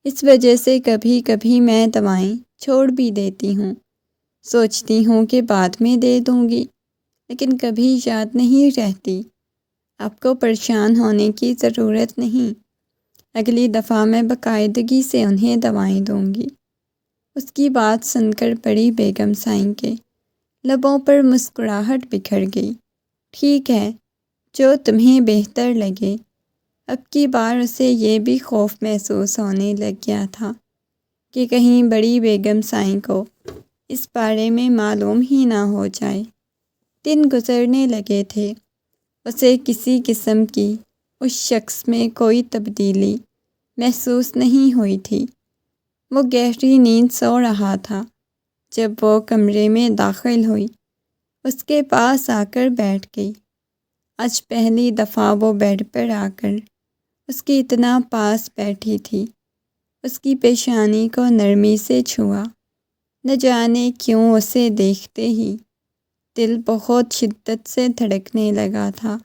اس وجہ سے کبھی کبھی میں دوائیں چھوڑ بھی دیتی ہوں، سوچتی ہوں کہ بعد میں دے دوں گی، لیکن کبھی یاد نہیں رہتی۔ آپ کو پریشان ہونے کی ضرورت نہیں، اگلی دفعہ میں باقاعدگی سے انہیں دوائیں دوں گی۔ اس کی بات سن کر بڑی بیگم سائیں کے لبوں پر مسکراہٹ بکھر گئی۔ ٹھیک ہے، جو تمہیں بہتر لگے۔ اب کی بار اسے یہ بھی خوف محسوس ہونے لگ گیا تھا کہ کہیں بڑی بیگم سائیں کو اس بارے میں معلوم ہی نہ ہو جائے۔ دن گزرنے لگے تھے، اسے کسی قسم کی اس شخص میں کوئی تبدیلی محسوس نہیں ہوئی تھی۔ وہ گہری نیند سو رہا تھا جب وہ کمرے میں داخل ہوئی، اس کے پاس آ کر بیٹھ گئی۔ آج پہلی دفعہ وہ بیڈ پر آ کر اس کے اتنا پاس بیٹھی تھی، اس کی پیشانی کو نرمی سے چھوا۔ نہ جانے کیوں اسے دیکھتے ہی دل بہت شدت سے دھڑکنے لگا تھا۔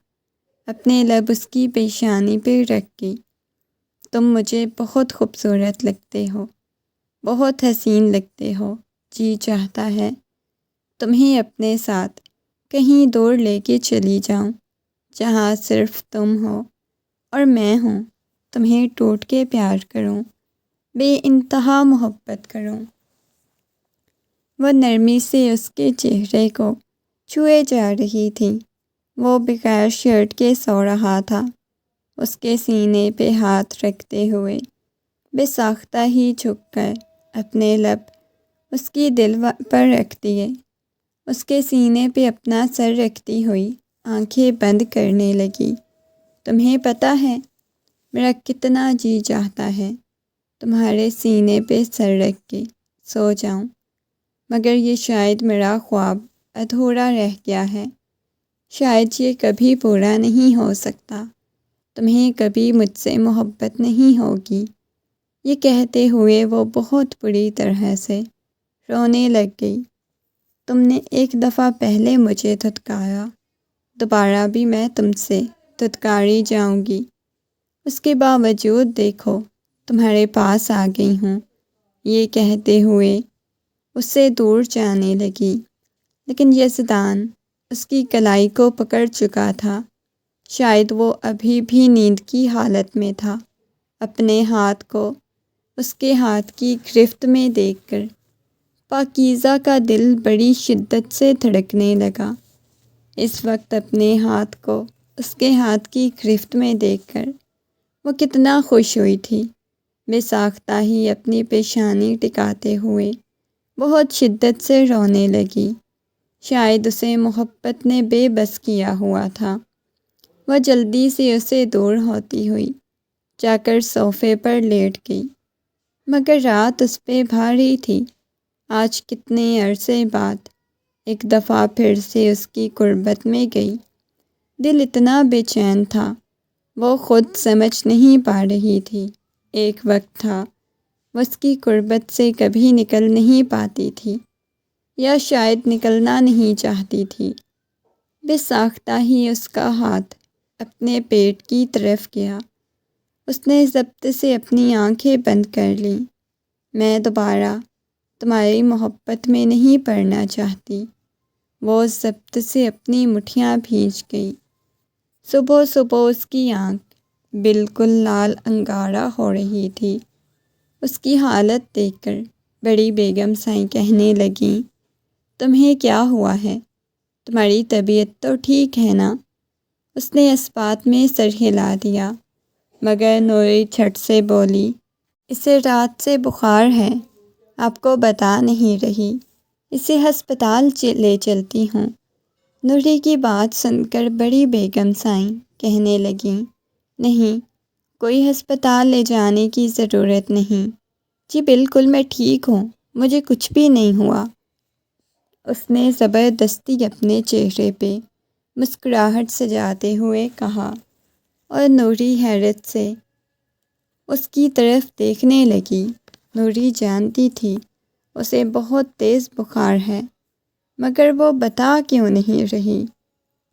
اپنے لب اس کی پیشانی پہ رکھ گئی۔ تم مجھے بہت خوبصورت لگتے ہو، بہت حسین لگتے ہو، جی چاہتا ہے تمہیں اپنے ساتھ کہیں دور لے کے چلی جاؤں، جہاں صرف تم ہو اور میں ہوں، تمہیں ٹوٹ کے پیار کروں، بے انتہا محبت کروں۔ وہ نرمی سے اس کے چہرے کو چھوئے جا رہی تھی۔ وہ بغیر شرٹ کے سو رہا تھا، اس کے سینے پہ ہاتھ رکھتے ہوئے بے ساختہ ہی جھک کر اپنے لب اس کی دل پر رکھ دیے، اس کے سینے پہ اپنا سر رکھتی ہوئی آنکھیں بند کرنے لگی۔ تمہیں پتہ ہے میرا کتنا جی چاہتا ہے تمہارے سینے پہ سر رکھ کے سو جاؤں، مگر یہ شاید میرا خواب ادھورا رہ گیا ہے، شاید یہ کبھی پورا نہیں ہو سکتا، تمہیں کبھی مجھ سے محبت نہیں ہوگی۔ یہ کہتے ہوئے وہ بہت بری طرح سے رونے لگ گئی۔ تم نے ایک دفعہ پہلے مجھے دھتکارا، دوبارہ بھی میں تم سے دھتکاری جاؤں گی، اس کے باوجود دیکھو تمہارے پاس آ گئی ہوں۔ یہ کہتے ہوئے اس سے دور جانے لگی، لیکن یزدان اس کی کلائی کو پکڑ چکا تھا، شاید وہ ابھی بھی نیند کی حالت میں تھا۔ اپنے ہاتھ کو اس کے ہاتھ کی گرفت میں دیکھ کر پاکیزہ کا دل بڑی شدت سے دھڑکنے لگا۔ اس وقت اپنے ہاتھ کو اس کے ہاتھ کی گرفت میں دیکھ کر وہ کتنا خوش ہوئی تھی۔ بے ساختہ ہی اپنی پیشانی ٹکاتے ہوئے بہت شدت سے رونے لگی، شاید اسے محبت نے بے بس کیا ہوا تھا۔ وہ جلدی سے اسے دور ہوتی ہوئی جا کر صوفے پر لیٹ گئی، مگر رات اس پہ بھاری تھی۔ آج کتنے عرصے بعد ایک دفعہ پھر سے اس کی قربت میں گئی۔ دل اتنا بے چین تھا، وہ خود سمجھ نہیں پا رہی تھی۔ ایک وقت تھا وہ اس کی قربت سے کبھی نکل نہیں پاتی تھی، یا شاید نکلنا نہیں چاہتی تھی۔ بے ساختہ ہی اس کا ہاتھ اپنے پیٹ کی طرف گیا، اس نے ضبط سے اپنی آنکھیں بند کر لیں۔ میں دوبارہ تمہاری محبت میں نہیں پڑنا چاہتی۔ وہ ضبط سے اپنی مٹھیاں بھیج گئی۔ صبح صبح اس کی آنکھ بالکل لال انگارہ ہو رہی تھی۔ اس کی حالت دیکھ کر بڑی بیگم سائیں کہنے لگیں، تمہیں کیا ہوا ہے؟ تمہاری طبیعت تو ٹھیک ہے نا؟ اس نے اس بات میں سر ہلا دیا، مگر نوری جھٹ سے بولی، اسے رات سے بخار ہے، آپ کو بتا نہیں رہی، اسے ہسپتال لے چلتی ہوں۔ نوری کی بات سن کر بڑی بیگم سائیں کہنے لگیں، نہیں، کوئی ہسپتال لے جانے کی ضرورت نہیں، جی بالکل میں ٹھیک ہوں، مجھے کچھ بھی نہیں ہوا۔ اس نے زبردستی اپنے چہرے پہ مسکراہٹ سجاتے ہوئے کہا، اور نوری حیرت سے اس کی طرف دیکھنے لگی۔ نوری جانتی تھی اسے بہت تیز بخار ہے، مگر وہ بتا کیوں نہیں رہی؟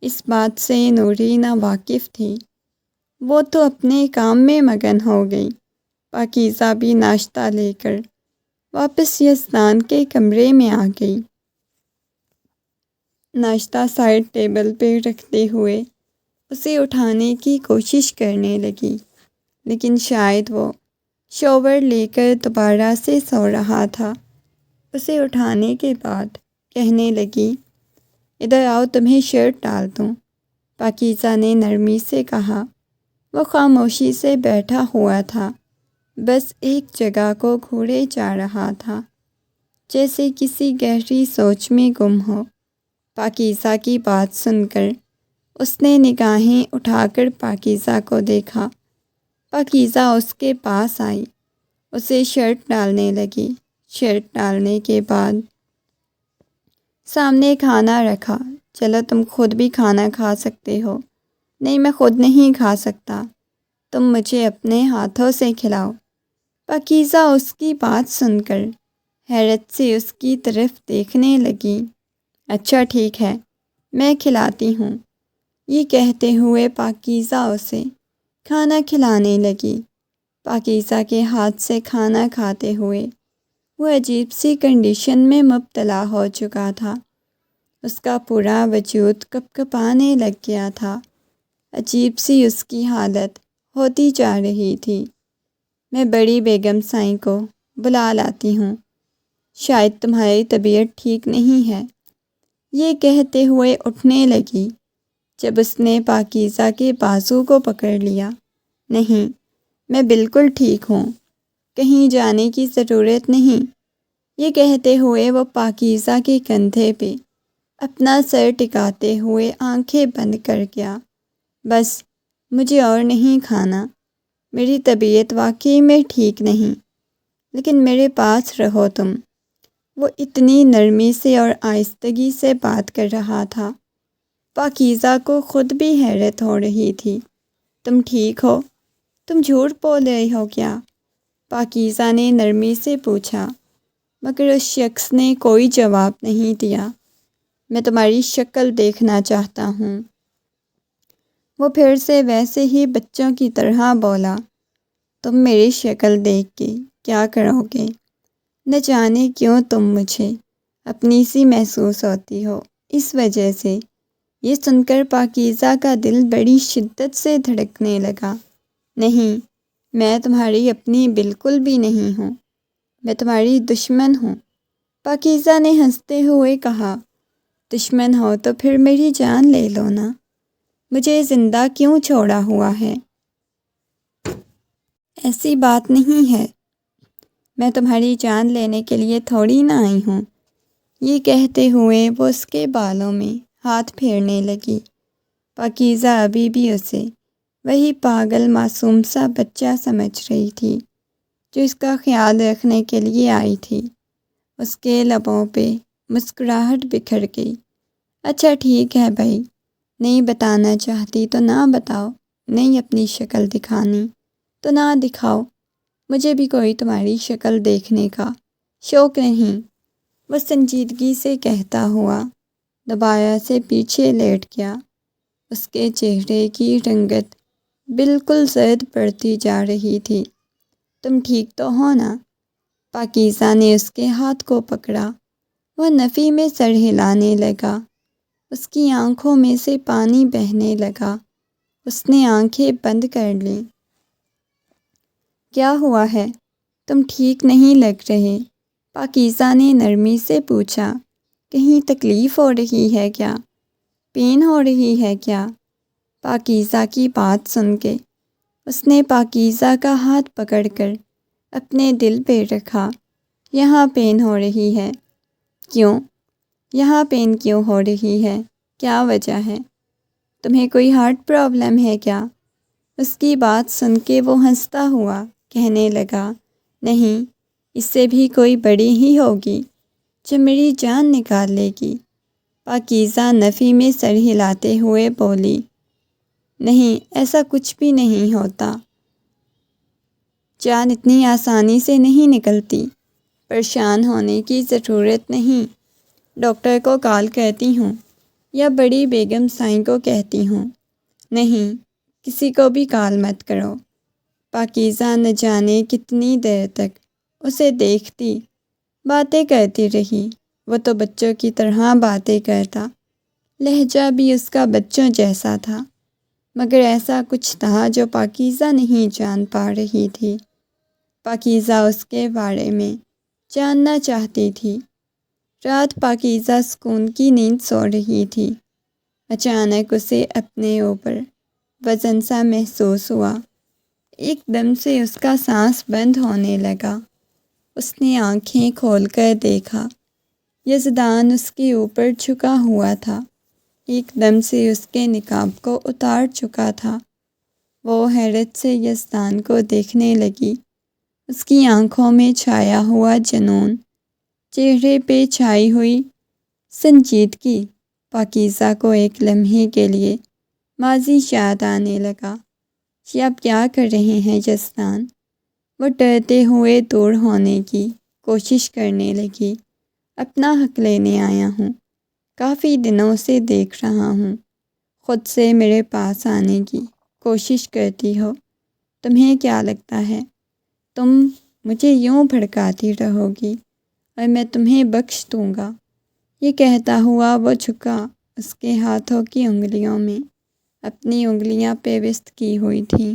اس بات سے نوری نا واقف تھی۔ وہ تو اپنے کام میں مگن ہو گئی۔ پاکیزہ بھی ناشتہ لے کر واپس یزدان کے کمرے میں آ گئی۔ ناشتہ سائڈ ٹیبل پہ رکھتے ہوئے اسے اٹھانے کی کوشش کرنے لگی، لیکن شاید وہ شاور لے کر دوبارہ سے سو رہا تھا۔ اسے اٹھانے کے بعد کہنے لگی، ادھر آؤ، تمہیں شرٹ ڈال دوں۔ پاکیزہ نے نرمی سے کہا۔ وہ خاموشی سے بیٹھا ہوا تھا، بس ایک جگہ کو گھورے جا رہا تھا، جیسے کسی گہری سوچ میں گم ہو۔ پاکیزہ کی بات سن کر اس نے نگاہیں اٹھا کر پاکیزہ کو دیکھا۔ پاکیزہ اس کے پاس آئی، اسے شرٹ ڈالنے لگی۔ شرٹ ڈالنے کے بعد سامنے کھانا رکھا، چلو تم خود بھی کھانا کھا سکتے ہو۔ نہیں، میں خود نہیں کھا سکتا، تم مجھے اپنے ہاتھوں سے کھلاؤ۔ پاکیزہ اس کی بات سن کر حیرت سے اس کی طرف دیکھنے لگی۔ اچھا ٹھیک ہے، میں کھلاتی ہوں۔ یہ کہتے ہوئے پاکیزہ اسے کھانا کھلانے لگی۔ پاکیزہ کے ہاتھ سے کھانا کھاتے ہوئے وہ عجیب سی کنڈیشن میں مبتلا ہو چکا تھا۔ اس کا پورا وجود کپ کپانے لگ گیا تھا۔ عجیب سی اس کی حالت ہوتی جا رہی تھی۔ میں بڑی بیگم سائیں کو بلا لاتی ہوں، شاید تمہاری طبیعت ٹھیک نہیں ہے۔ یہ کہتے ہوئے اٹھنے لگی، جب اس نے پاکیزہ کے بازو کو پکڑ لیا۔ نہیں، میں بالکل ٹھیک ہوں، کہیں جانے کی ضرورت نہیں۔ یہ کہتے ہوئے وہ پاکیزہ کے کندھے پہ اپنا سر ٹکاتے ہوئے آنکھیں بند کر گیا۔ بس، مجھے اور نہیں کھانا، میری طبیعت واقعی میں ٹھیک نہیں، لیکن میرے پاس رہو تم۔ وہ اتنی نرمی سے اور آہستگی سے بات کر رہا تھا، پاکیزہ کو خود بھی حیرت ہو رہی تھی۔ تم ٹھیک ہو؟ تم جھوٹ بول رہے ہو کیا؟ پاکیزہ نے نرمی سے پوچھا، مگر اس شخص نے کوئی جواب نہیں دیا۔ میں تمہاری شکل دیکھنا چاہتا ہوں۔ وہ پھر سے ویسے ہی بچوں کی طرح بولا، تم میری شکل دیکھ کے کیا کرو گے؟ نہ جانے کیوں تم مجھے اپنی سی محسوس ہوتی ہو۔ اس وجہ سے یہ سن کر پاکیزہ کا دل بڑی شدت سے دھڑکنے لگا۔ نہیں، میں تمہاری اپنی بالکل بھی نہیں ہوں، میں تمہاری دشمن ہوں۔ پاکیزہ نے ہنستے ہوئے کہا، دشمن ہو تو پھر میری جان لے لو نا، مجھے زندہ کیوں چھوڑا ہوا ہے؟ ایسی بات نہیں ہے، میں تمہاری جان لینے کے لیے تھوڑی نہ آئی ہوں۔ یہ کہتے ہوئے وہ اس کے بالوں میں ہاتھ پھیرنے لگی۔ پاکیزہ ابھی بھی اسے وہی پاگل معصوم سا بچہ سمجھ رہی تھی جو اس کا خیال رکھنے کے لیے آئی تھی۔ اس کے لبوں پہ مسکراہٹ بکھر گئی۔ اچھا ٹھیک ہے بھائی، نہیں بتانا چاہتی تو نہ بتاؤ، نہیں اپنی شکل دکھانی تو نہ دکھاؤ، مجھے بھی کوئی تمہاری شکل دیکھنے کا شوق نہیں، وہ سنجیدگی سے کہتا ہوا دوبارہ سے پیچھے لیٹ گیا۔ اس کے چہرے کی رنگت بالکل زرد پڑتی جا رہی تھی۔ تم ٹھیک تو ہو نا؟ پاکیزہ نے اس کے ہاتھ کو پکڑا۔ وہ نفی میں سر ہلانے لگا، اس کی آنکھوں میں سے پانی بہنے لگا۔ اس نے آنکھیں بند کر لیں۔ کیا ہوا ہے؟ تم ٹھیک نہیں لگ رہے، پاکیزہ نے نرمی سے پوچھا۔ کہیں تکلیف ہو رہی ہے کیا؟ پین ہو رہی ہے کیا؟ پاکیزہ کی بات سن کے اس نے پاکیزہ کا ہاتھ پکڑ کر اپنے دل پہ رکھا۔ یہاں پین ہو رہی ہے؟ کیوں؟ یہاں پین کیوں ہو رہی ہے؟ کیا وجہ ہے؟ تمہیں کوئی ہارٹ پرابلم ہے کیا؟ اس کی بات سن کے وہ ہنستا ہوا کہنے لگا، نہیں، اس سے بھی کوئی بڑی ہی ہوگی جو میری جان نکال لے گی۔ پاکیزہ نفی میں سر ہلاتے ہوئے بولی، نہیں، ایسا کچھ بھی نہیں ہوتا، جان اتنی آسانی سے نہیں نکلتی، پریشان ہونے کی ضرورت نہیں، ڈاکٹر کو کال کرتی ہوں یا بڑی بیگم سائیں کو کہتی ہوں۔ نہیں، کسی کو بھی کال مت کرو۔ پاکیزہ نہ جانے کتنی دیر تک اسے دیکھتی باتیں کرتی رہی۔ وہ تو بچوں کی طرح باتیں کرتا، لہجہ بھی اس کا بچوں جیسا تھا، مگر ایسا کچھ تھا جو پاکیزہ نہیں جان پا رہی تھی۔ پاکیزہ اس کے بارے میں جاننا چاہتی تھی۔ رات پاکیزہ سکون کی نیند سو رہی تھی۔ اچانک اسے اپنے اوپر وزن سا محسوس ہوا۔ ایک دم سے اس کا سانس بند ہونے لگا۔ اس نے آنکھیں کھول کر دیکھا، یزدان اس کے اوپر جھکا ہوا تھا، ایک دم سے اس کے نقاب کو اتار چکا تھا۔ وہ حیرت سے یزدان کو دیکھنے لگی۔ اس کی آنکھوں میں چھایا ہوا جنون، چہرے پہ چھائی ہوئی سنجیدگی، پاکیزہ کو ایک لمحے کے لیے ماضی یاد آنے لگا۔ یہ آپ کیا کر رہے ہیں یزدان؟ وہ ڈرتے ہوئے دور ہونے کی کوشش کرنے لگی۔ اپنا حق لینے آیا ہوں، کافی دنوں سے دیکھ رہا ہوں، خود سے میرے پاس آنے کی کوشش کرتی ہو۔ تمہیں کیا لگتا ہے تم مجھے یوں بھڑکاتی رہو گی اور میں تمہیں بخش دوں گا؟ یہ کہتا ہوا وہ جھکا۔ اس کے ہاتھوں کی انگلیوں میں اپنی انگلیاں پیوست کی ہوئی تھیں۔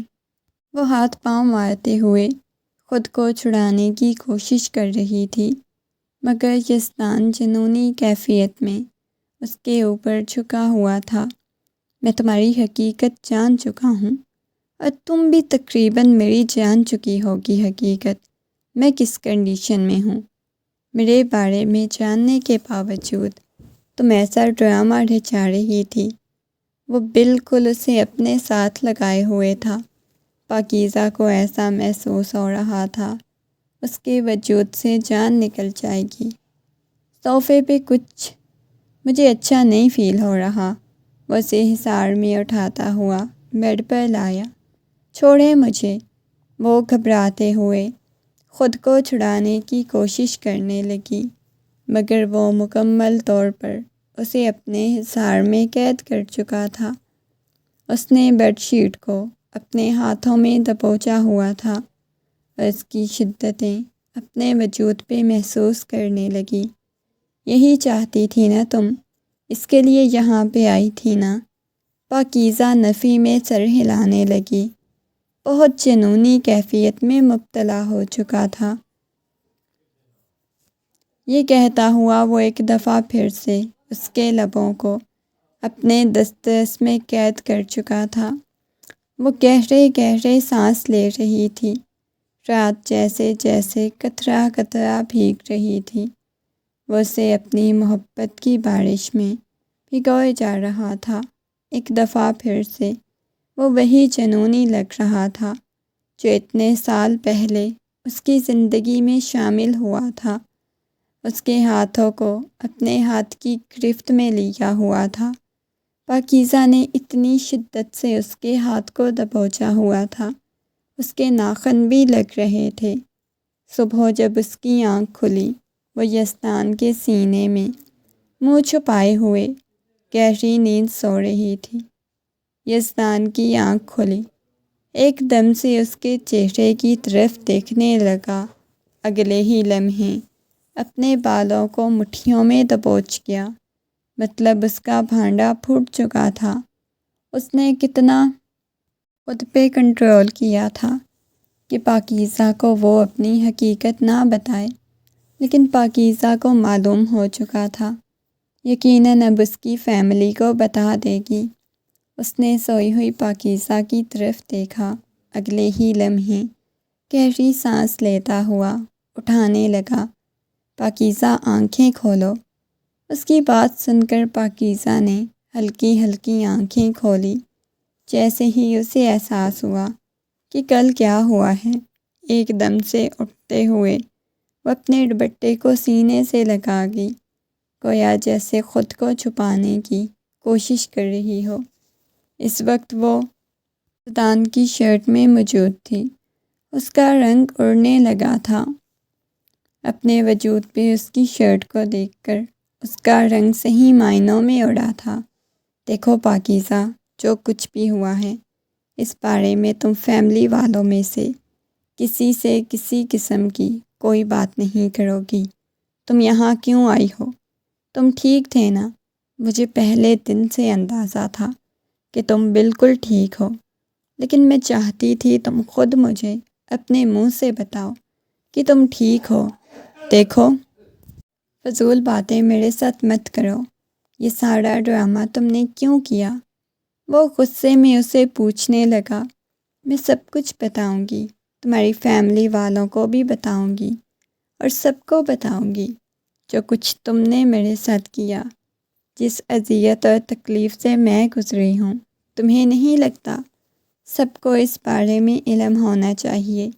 وہ ہاتھ پاؤں مارتے ہوئے خود کو چھڑانے کی کوشش کر رہی تھی، مگر یزدان جنونی کیفیت میں اس کے اوپر جھکا ہوا تھا۔ میں تمہاری حقیقت جان چکا ہوں اور تم بھی تقریباً میری جان چکی ہوگی حقیقت، میں کس کنڈیشن میں ہوں۔ میرے بارے میں جاننے کے باوجود تم ایسا ڈرامہ رچا رہی تھی۔ وہ بالکل اسے اپنے ساتھ لگائے ہوئے تھا۔ پاکیزہ کو ایسا محسوس ہو رہا تھا اس کے وجود سے جان نکل جائے گی۔ صوفے پہ کچھ مجھے اچھا نہیں فیل ہو رہا۔ وہ اسے حصار میں اٹھاتا ہوا بیڈ پر لایا۔ چھوڑے مجھے، وہ گھبراتے ہوئے خود کو چھڑانے کی کوشش کرنے لگی، مگر وہ مکمل طور پر اسے اپنے حصار میں قید کر چکا تھا۔ اس نے بیڈ شیٹ کو اپنے ہاتھوں میں دبوچا ہوا تھا اور اس کی شدتیں اپنے وجود پہ محسوس کرنے لگی۔ یہی چاہتی تھی نا تم؟ اس کے لیے یہاں پہ آئی تھی نا؟ پاکیزہ نفی میں سر ہلانے لگی۔ بہت جنونی کیفیت میں مبتلا ہو چکا تھا۔ یہ کہتا ہوا وہ ایک دفعہ پھر سے اس کے لبوں کو اپنے دسترس میں قید کر چکا تھا۔ وہ گہرے گہرے سانس لے رہی تھی۔ رات جیسے جیسے قطرہ قطرہ بھیگ رہی تھی، وہ اسے اپنی محبت کی بارش میں بھگوئے جا رہا تھا۔ ایک دفعہ پھر سے وہ وہی جنونی لگ رہا تھا جو اتنے سال پہلے اس کی زندگی میں شامل ہوا تھا۔ اس کے ہاتھوں کو اپنے ہاتھ کی گرفت میں لیا ہوا تھا۔ پاکیزہ نے اتنی شدت سے اس کے ہاتھ کو دبوچا ہوا تھا، اس کے ناخن بھی لگ رہے تھے۔ صبح جب اس کی آنکھ کھلی، وہ یزدان کے سینے میں منہ چھپائے ہوئے گہری نیند سو رہی تھی۔ یزدان کی آنکھ کھلی، ایک دم سے اس کے چہرے کی طرف دیکھنے لگا۔ اگلے ہی لمحے اپنے بالوں کو مٹھیوں میں دبوچ گیا، مطلب اس کا بھانڈا پھوٹ چکا تھا۔ اس نے کتنا خود پہ کنٹرول کیا تھا کہ پاکیزہ کو وہ اپنی حقیقت نہ بتائے، لیکن پاکیزہ کو معلوم ہو چکا تھا یقیناً اب اس کی فیملی کو بتا دے گی۔ اس نے سوئی ہوئی پاکیزہ کی طرف دیکھا۔ اگلے ہی لمحے گہری سانس لیتا ہوا اٹھانے لگا۔ پاکیزہ آنکھیں کھولو۔ اس کی بات سن کر پاکیزہ نے ہلکی ہلکی آنکھیں کھولی۔ جیسے ہی اسے احساس ہوا کہ کل کیا ہوا ہے، ایک دم سے اٹھتے ہوئے وہ اپنے دوپٹے کو سینے سے لگا گئی، گویا جیسے خود کو چھپانے کی کوشش کر رہی ہو۔ اس وقت وہ سلطان کی شرٹ میں موجود تھی۔ اس کا رنگ اڑنے لگا تھا۔ اپنے وجود پہ اس کی شرٹ کو دیکھ کر اس کا رنگ صحیح معنوں میں اڑا تھا۔ دیکھو پاکیزہ، جو کچھ بھی ہوا ہے اس بارے میں تم فیملی والوں میں سے کسی سے کسی قسم کی کوئی بات نہیں کرو گی۔ تم یہاں کیوں آئی ہو؟ تم ٹھیک تھے نا؟ مجھے پہلے دن سے اندازہ تھا کہ تم بالکل ٹھیک ہو، لیکن میں چاہتی تھی تم خود مجھے اپنے منہ سے بتاؤ کہ تم ٹھیک ہو۔ دیکھو، فضول باتیں میرے ساتھ مت کرو۔ یہ سارا ڈرامہ تم نے کیوں کیا؟ وہ غصے میں اسے پوچھنے لگا۔ میں سب کچھ بتاؤں گی، تمہاری فیملی والوں کو بھی بتاؤں گی اور سب کو بتاؤں گی جو کچھ تم نے میرے ساتھ کیا، جس اذیت اور تکلیف سے میں گزری ہوں۔ تمہیں نہیں لگتا سب کو اس بارے میں علم ہونا چاہیے؟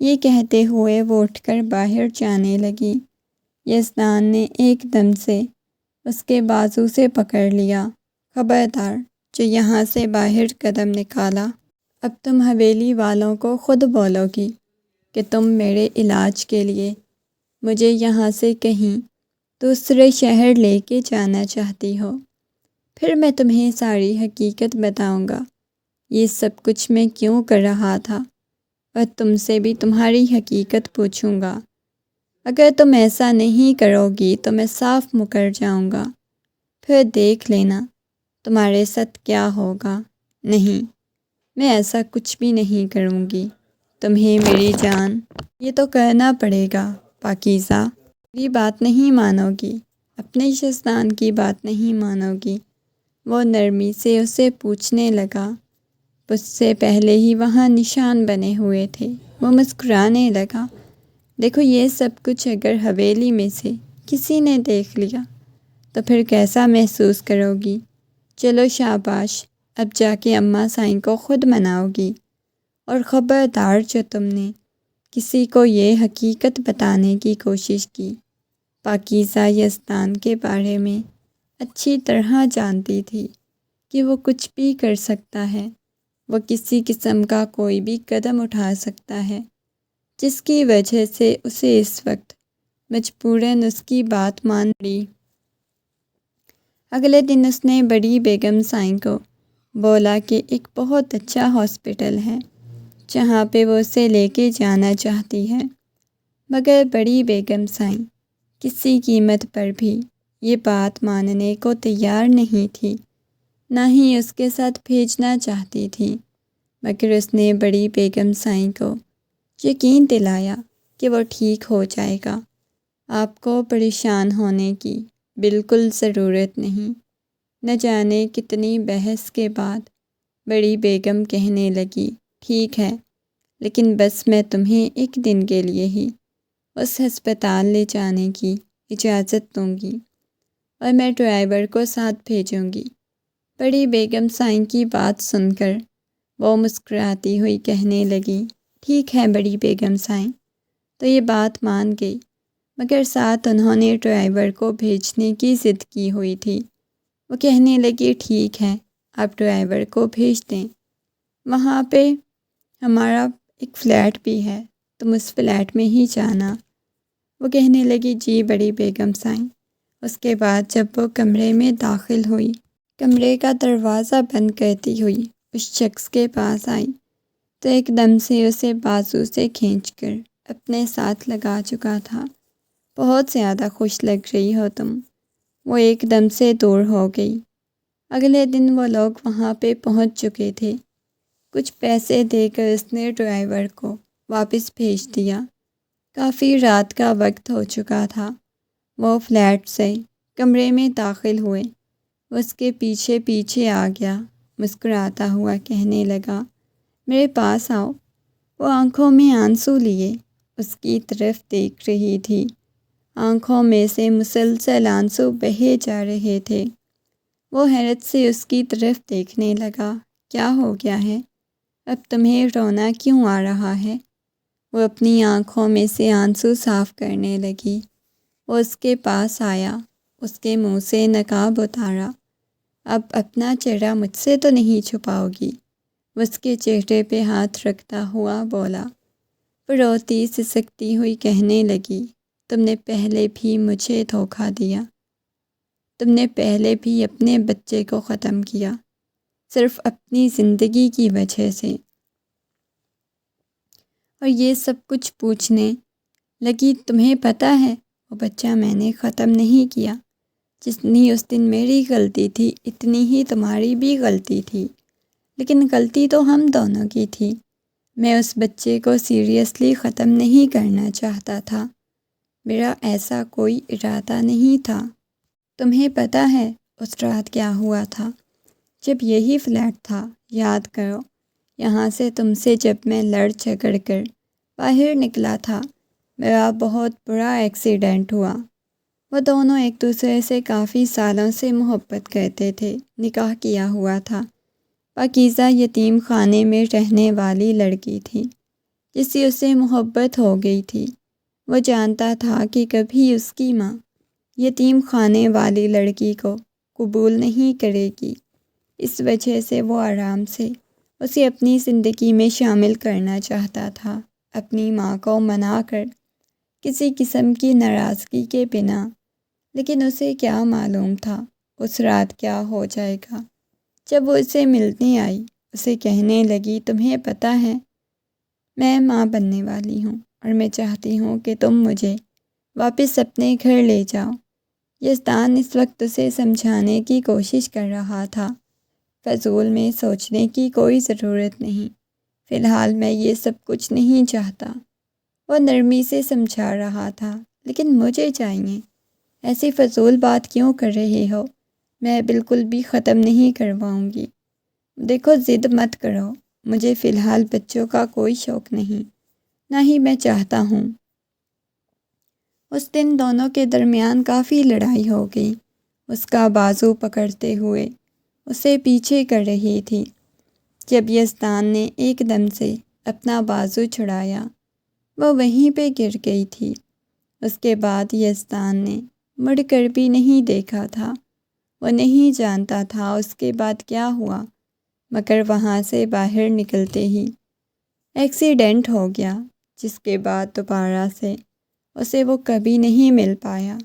یہ کہتے ہوئے وہ اٹھ کر باہر جانے لگی۔ یزدان نے ایک دم سے اس کے بازو سے پکڑ لیا۔ خبردار، جو یہاں سے باہر قدم نکالا، اب تم حویلی والوں کو خود بولو گی کہ تم میرے علاج کے لیے مجھے یہاں سے کہیں دوسرے شہر لے کے جانا چاہتی ہو۔ پھر میں تمہیں ساری حقیقت بتاؤں گا، یہ سب کچھ میں کیوں کر رہا تھا، اور تم سے بھی تمہاری حقیقت پوچھوں گا۔ اگر تم ایسا نہیں کرو گی تو میں صاف مکر جاؤں گا، پھر دیکھ لینا تمہارے ساتھ کیا ہوگا۔ نہیں، میں ایسا کچھ بھی نہیں کروں گی۔ تمہیں میری جان، یہ تو کرنا پڑے گا پاکیزہ۔ میری بات نہیں مانو گی، اپنے یزدان کی بات نہیں مانو گی؟ وہ نرمی سے اسے پوچھنے لگا۔ اس سے پہلے ہی وہاں نشان بنے ہوئے تھے۔ وہ مسکرانے لگا۔ دیکھو، یہ سب کچھ اگر حویلی میں سے کسی نے دیکھ لیا تو پھر کیسا محسوس کرو گی؟ چلو شاباش، اب جا کے اماں سائیں کو خود مناؤ گی۔ اور خبردار، جو تم نے کسی کو یہ حقیقت بتانے کی کوشش کی۔ پاکیزہ یزدان کے بارے میں اچھی طرح جانتی تھی کہ وہ کچھ بھی کر سکتا ہے، وہ کسی قسم کا کوئی بھی قدم اٹھا سکتا ہے، جس کی وجہ سے اسے اس وقت مجبوراً اس کی بات مان لی۔ اگلے دن اس نے بڑی بیگم سائیں کو بولا کہ ایک بہت اچھا ہاسپٹل ہے جہاں پہ وہ اسے لے کے جانا چاہتی ہے، مگر بڑی بیگم سائیں کسی قیمت پر بھی یہ بات ماننے کو تیار نہیں تھی، نہ ہی اس کے ساتھ بھیجنا چاہتی تھی۔ مگر اس نے بڑی بیگم سائیں کو یقین دلایا کہ وہ ٹھیک ہو جائے گا۔ آپ کو پریشان ہونے کی بالکل ضرورت نہیں۔ نہ جانے کتنی بحث کے بعد بڑی بیگم کہنے لگی، ٹھیک ہے، لیکن بس میں تمہیں ایک دن کے لیے ہی اس ہسپتال لے جانے کی اجازت دوں گی، اور میں ڈرائیور کو ساتھ بھیجوں گی۔ بڑی بیگم سائیں کی بات سن کر وہ مسکراتی ہوئی کہنے لگی، ٹھیک ہے بڑی بیگم سائیں، تو یہ بات مان گئی، مگر ساتھ انہوں نے ڈرائیور کو بھیجنے کی ضد کی ہوئی تھی۔ وہ کہنے لگی، ٹھیک ہے، آپ ڈرائیور کو بھیج دیں، وہاں پہ ہمارا ایک فلیٹ بھی ہے، تم اس فلیٹ میں ہی جانا۔ وہ کہنے لگی، جی بڑی بیگم سائیں۔ اس کے بعد جب وہ کمرے میں داخل ہوئی، کمرے کا دروازہ بند کرتی ہوئی اس شخص کے پاس آئی تو ایک دم سے اسے بازو سے کھینچ کر اپنے ساتھ لگا چکا تھا۔ بہت زیادہ خوش لگ رہی ہو تم۔ وہ ایک دم سے دور ہو گئی۔ اگلے دن وہ لوگ وہاں پہ پہنچ چکے تھے۔ کچھ پیسے دے کر اس نے ڈرائیور کو واپس بھیج دیا۔ کافی رات کا وقت ہو چکا تھا۔ وہ فلیٹ سے کمرے میں داخل ہوئے۔ وہ اس کے پیچھے پیچھے آ گیا، مسکراتا ہوا کہنے لگا، میرے پاس آؤ۔ وہ آنکھوں میں آنسو لیے اس کی طرف دیکھ رہی تھی۔ آنکھوں میں سے مسلسل آنسو بہے جا رہے تھے۔ وہ حیرت سے اس کی طرف دیکھنے لگا، کیا ہو گیا ہے؟ اب تمہیں رونا کیوں آ رہا ہے؟ وہ اپنی آنکھوں میں سے آنسو صاف کرنے لگی۔ وہ اس کے پاس آیا، اس کے منہ سے نقاب اتارا۔ اب اپنا چہرہ مجھ سے تو نہیں چھپاؤ گی؟ وہ اس کے چہرے پہ ہاتھ رکھتا ہوا بولا۔ وہ روتی سسکتی ہوئی کہنے لگی، تم نے پہلے بھی مجھے دھوکہ دیا۔ تم نے پہلے بھی اپنے بچے کو ختم کیا، صرف اپنی زندگی کی وجہ سے۔ اور یہ سب کچھ پوچھنے لگی، تمہیں پتہ ہے وہ بچہ میں نے ختم نہیں کیا۔ جتنی اس دن میری غلطی تھی اتنی ہی تمہاری بھی غلطی تھی، لیکن غلطی تو ہم دونوں کی تھی۔ میں اس بچے کو سیریسلی ختم نہیں کرنا چاہتا تھا، میرا ایسا کوئی ارادہ نہیں تھا۔ تمہیں پتہ ہے اس رات کیا ہوا تھا؟ جب یہی فلیٹ تھا، یاد کرو، یہاں سے تم سے جب میں لڑ جھگڑ کر باہر نکلا تھا، میرا بہت بڑا ایکسیڈنٹ ہوا۔ وہ دونوں ایک دوسرے سے کافی سالوں سے محبت کرتے تھے، نکاح کیا ہوا تھا۔ پاکیزہ یتیم خانے میں رہنے والی لڑکی تھی جس سے اسے محبت ہو گئی تھی۔ وہ جانتا تھا کہ کبھی اس کی ماں یتیم خانے والی لڑکی کو قبول نہیں کرے گی، اس وجہ سے وہ آرام سے اسے اپنی زندگی میں شامل کرنا چاہتا تھا، اپنی ماں کو منا کر، کسی قسم کی ناراضگی کے بنا۔ لیکن اسے کیا معلوم تھا اس رات کیا ہو جائے گا۔ جب وہ اسے ملنے آئی، اسے کہنے لگی، تمہیں پتہ ہے میں ماں بننے والی ہوں اور میں چاہتی ہوں کہ تم مجھے واپس اپنے گھر لے جاؤ۔ یزدان اس وقت اسے سمجھانے کی کوشش کر رہا تھا، فضول میں سوچنے کی کوئی ضرورت نہیں، فی الحال میں یہ سب کچھ نہیں چاہتا۔ وہ نرمی سے سمجھا رہا تھا، لیکن مجھے چاہیے، ایسی فضول بات کیوں کر رہے ہو؟ میں بالکل بھی ختم نہیں کرواؤں گی۔ دیکھو، ضد مت کرو، مجھے فی الحال بچوں کا کوئی شوق نہیں، نہ ہی میں چاہتا ہوں۔ اس دن دونوں کے درمیان کافی لڑائی ہو گئی۔ اس کا بازو پکڑتے ہوئے اسے پیچھے کر رہی تھی۔ جب یزدان نے ایک دم سے اپنا بازو چھڑایا، وہ وہیں پہ گر گئی تھی۔ اس کے بعد یزدان نے مڑ کر بھی نہیں دیکھا تھا۔ وہ نہیں جانتا تھا اس کے بعد کیا ہوا، مگر وہاں سے باہر نکلتے ہی ایکسیڈنٹ ہو گیا، جس کے بعد دوبارہ سے اسے وہ کبھی نہیں مل پایا۔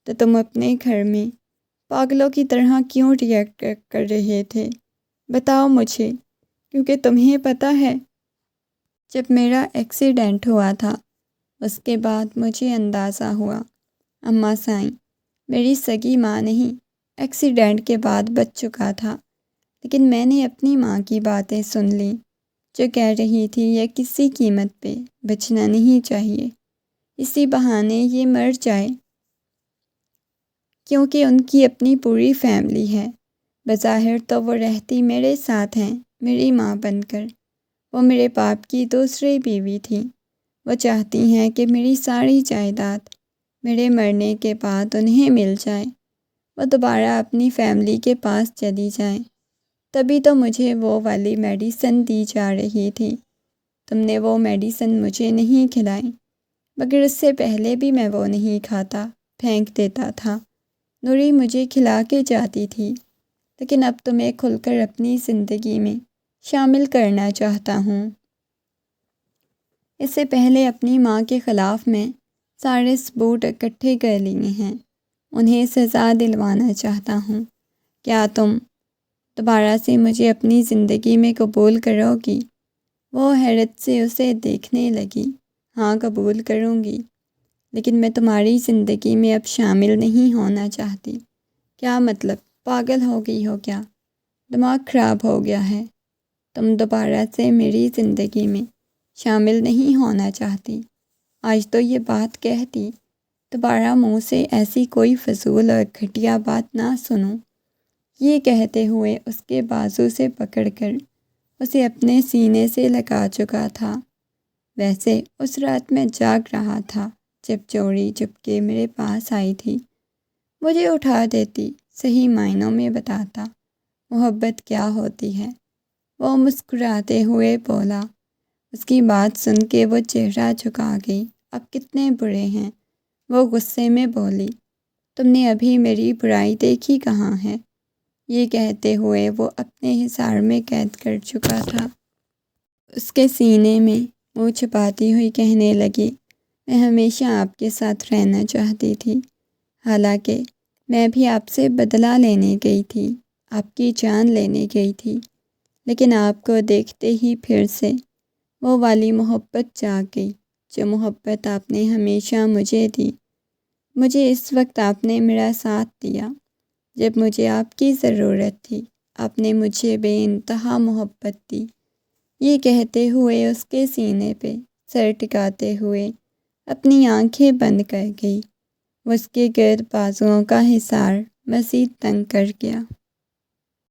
تو تم اپنے گھر میں پاگلوں کی طرح کیوں ریئیکٹ کر رہے تھے؟ بتاؤ مجھے، کیونکہ تمہیں پتہ ہے جب میرا ایکسیڈنٹ ہوا تھا، اس کے بعد مجھے اندازہ ہوا اماں سائیں میری سگی ماں نہیں، ایکسیڈنٹ کے بعد بچ چکا تھا، لیکن میں نے اپنی ماں کی باتیں سن لیں، جو کہہ رہی تھی یہ کسی قیمت پہ بچنا نہیں چاہیے، اسی بہانے یہ مر جائے، کیونکہ ان کی اپنی پوری فیملی ہے۔ بظاہر تو وہ رہتی میرے ساتھ ہیں، میری ماں بن کر۔ وہ میرے باپ کی دوسری بیوی تھی۔ وہ چاہتی ہیں کہ میری ساری جائیداد میرے مرنے کے بعد انہیں مل جائے، وہ دوبارہ اپنی فیملی کے پاس چلی جائیں۔ تبھی تو مجھے وہ والی میڈیسن دی جا رہی تھی۔ تم نے وہ میڈیسن مجھے نہیں کھلائی، مگر اس سے پہلے بھی میں وہ نہیں کھاتا، پھینک دیتا تھا۔ نوری مجھے کھلا کے جاتی تھی، لیکن اب تمہیں کھل کر اپنی زندگی میں شامل کرنا چاہتا ہوں۔ اس سے پہلے اپنی ماں کے خلاف میں سارے ثبوت اکٹھے کر لیے ہیں، انہیں سزا دلوانا چاہتا ہوں۔ کیا تم دوبارہ سے مجھے اپنی زندگی میں قبول کرو گی؟ وہ حیرت سے اسے دیکھنے لگی۔ ہاں، قبول کروں گی، لیکن میں تمہاری زندگی میں اب شامل نہیں ہونا چاہتی۔ کیا مطلب؟ پاگل ہو گئی ہو کیا؟ دماغ خراب ہو گیا ہے؟ تم دوبارہ سے میری زندگی میں شامل نہیں ہونا چاہتی؟ آج تو یہ بات کہتی، دوبارہ منہ سے ایسی کوئی فضول اور گھٹیا بات نہ سنوں۔ یہ کہتے ہوئے اس کے بازو سے پکڑ کر اسے اپنے سینے سے لگا چکا تھا۔ ویسے اس رات میں جاگ رہا تھا جب جوڑی چپکے میرے پاس آئی تھی، مجھے اٹھا دیتی، صحیح معنوں میں بتاتا محبت کیا ہوتی ہے۔ وہ مسکراتے ہوئے بولا۔ اس کی بات سن کے وہ چہرہ جھکا گئی۔ اب کتنے برے ہیں؟ وہ غصے میں بولی۔ تم نے ابھی میری برائی دیکھی کہاں ہے؟ یہ کہتے ہوئے وہ اپنے حصار میں قید کر چکا تھا۔ اس کے سینے میں منہ چھپاتی ہوئی کہنے لگی، میں ہمیشہ آپ کے ساتھ رہنا چاہتی تھی، حالانکہ میں بھی آپ سے بدلہ لینے گئی تھی، آپ کی جان لینے گئی تھی، لیکن آپ کو دیکھتے ہی پھر سے وہ والی محبت جاگ گئی، جو محبت آپ نے ہمیشہ مجھے دی۔ مجھے اس وقت آپ نے میرا ساتھ دیا جب مجھے آپ کی ضرورت تھی، آپ نے مجھے بے انتہا محبت دی۔ یہ کہتے ہوئے اس کے سینے پہ سر ٹکاتے ہوئے اپنی آنکھیں بند کر گئی۔ وہ اس کے گرد بازوؤں کا حصار مزید تنگ کر گیا۔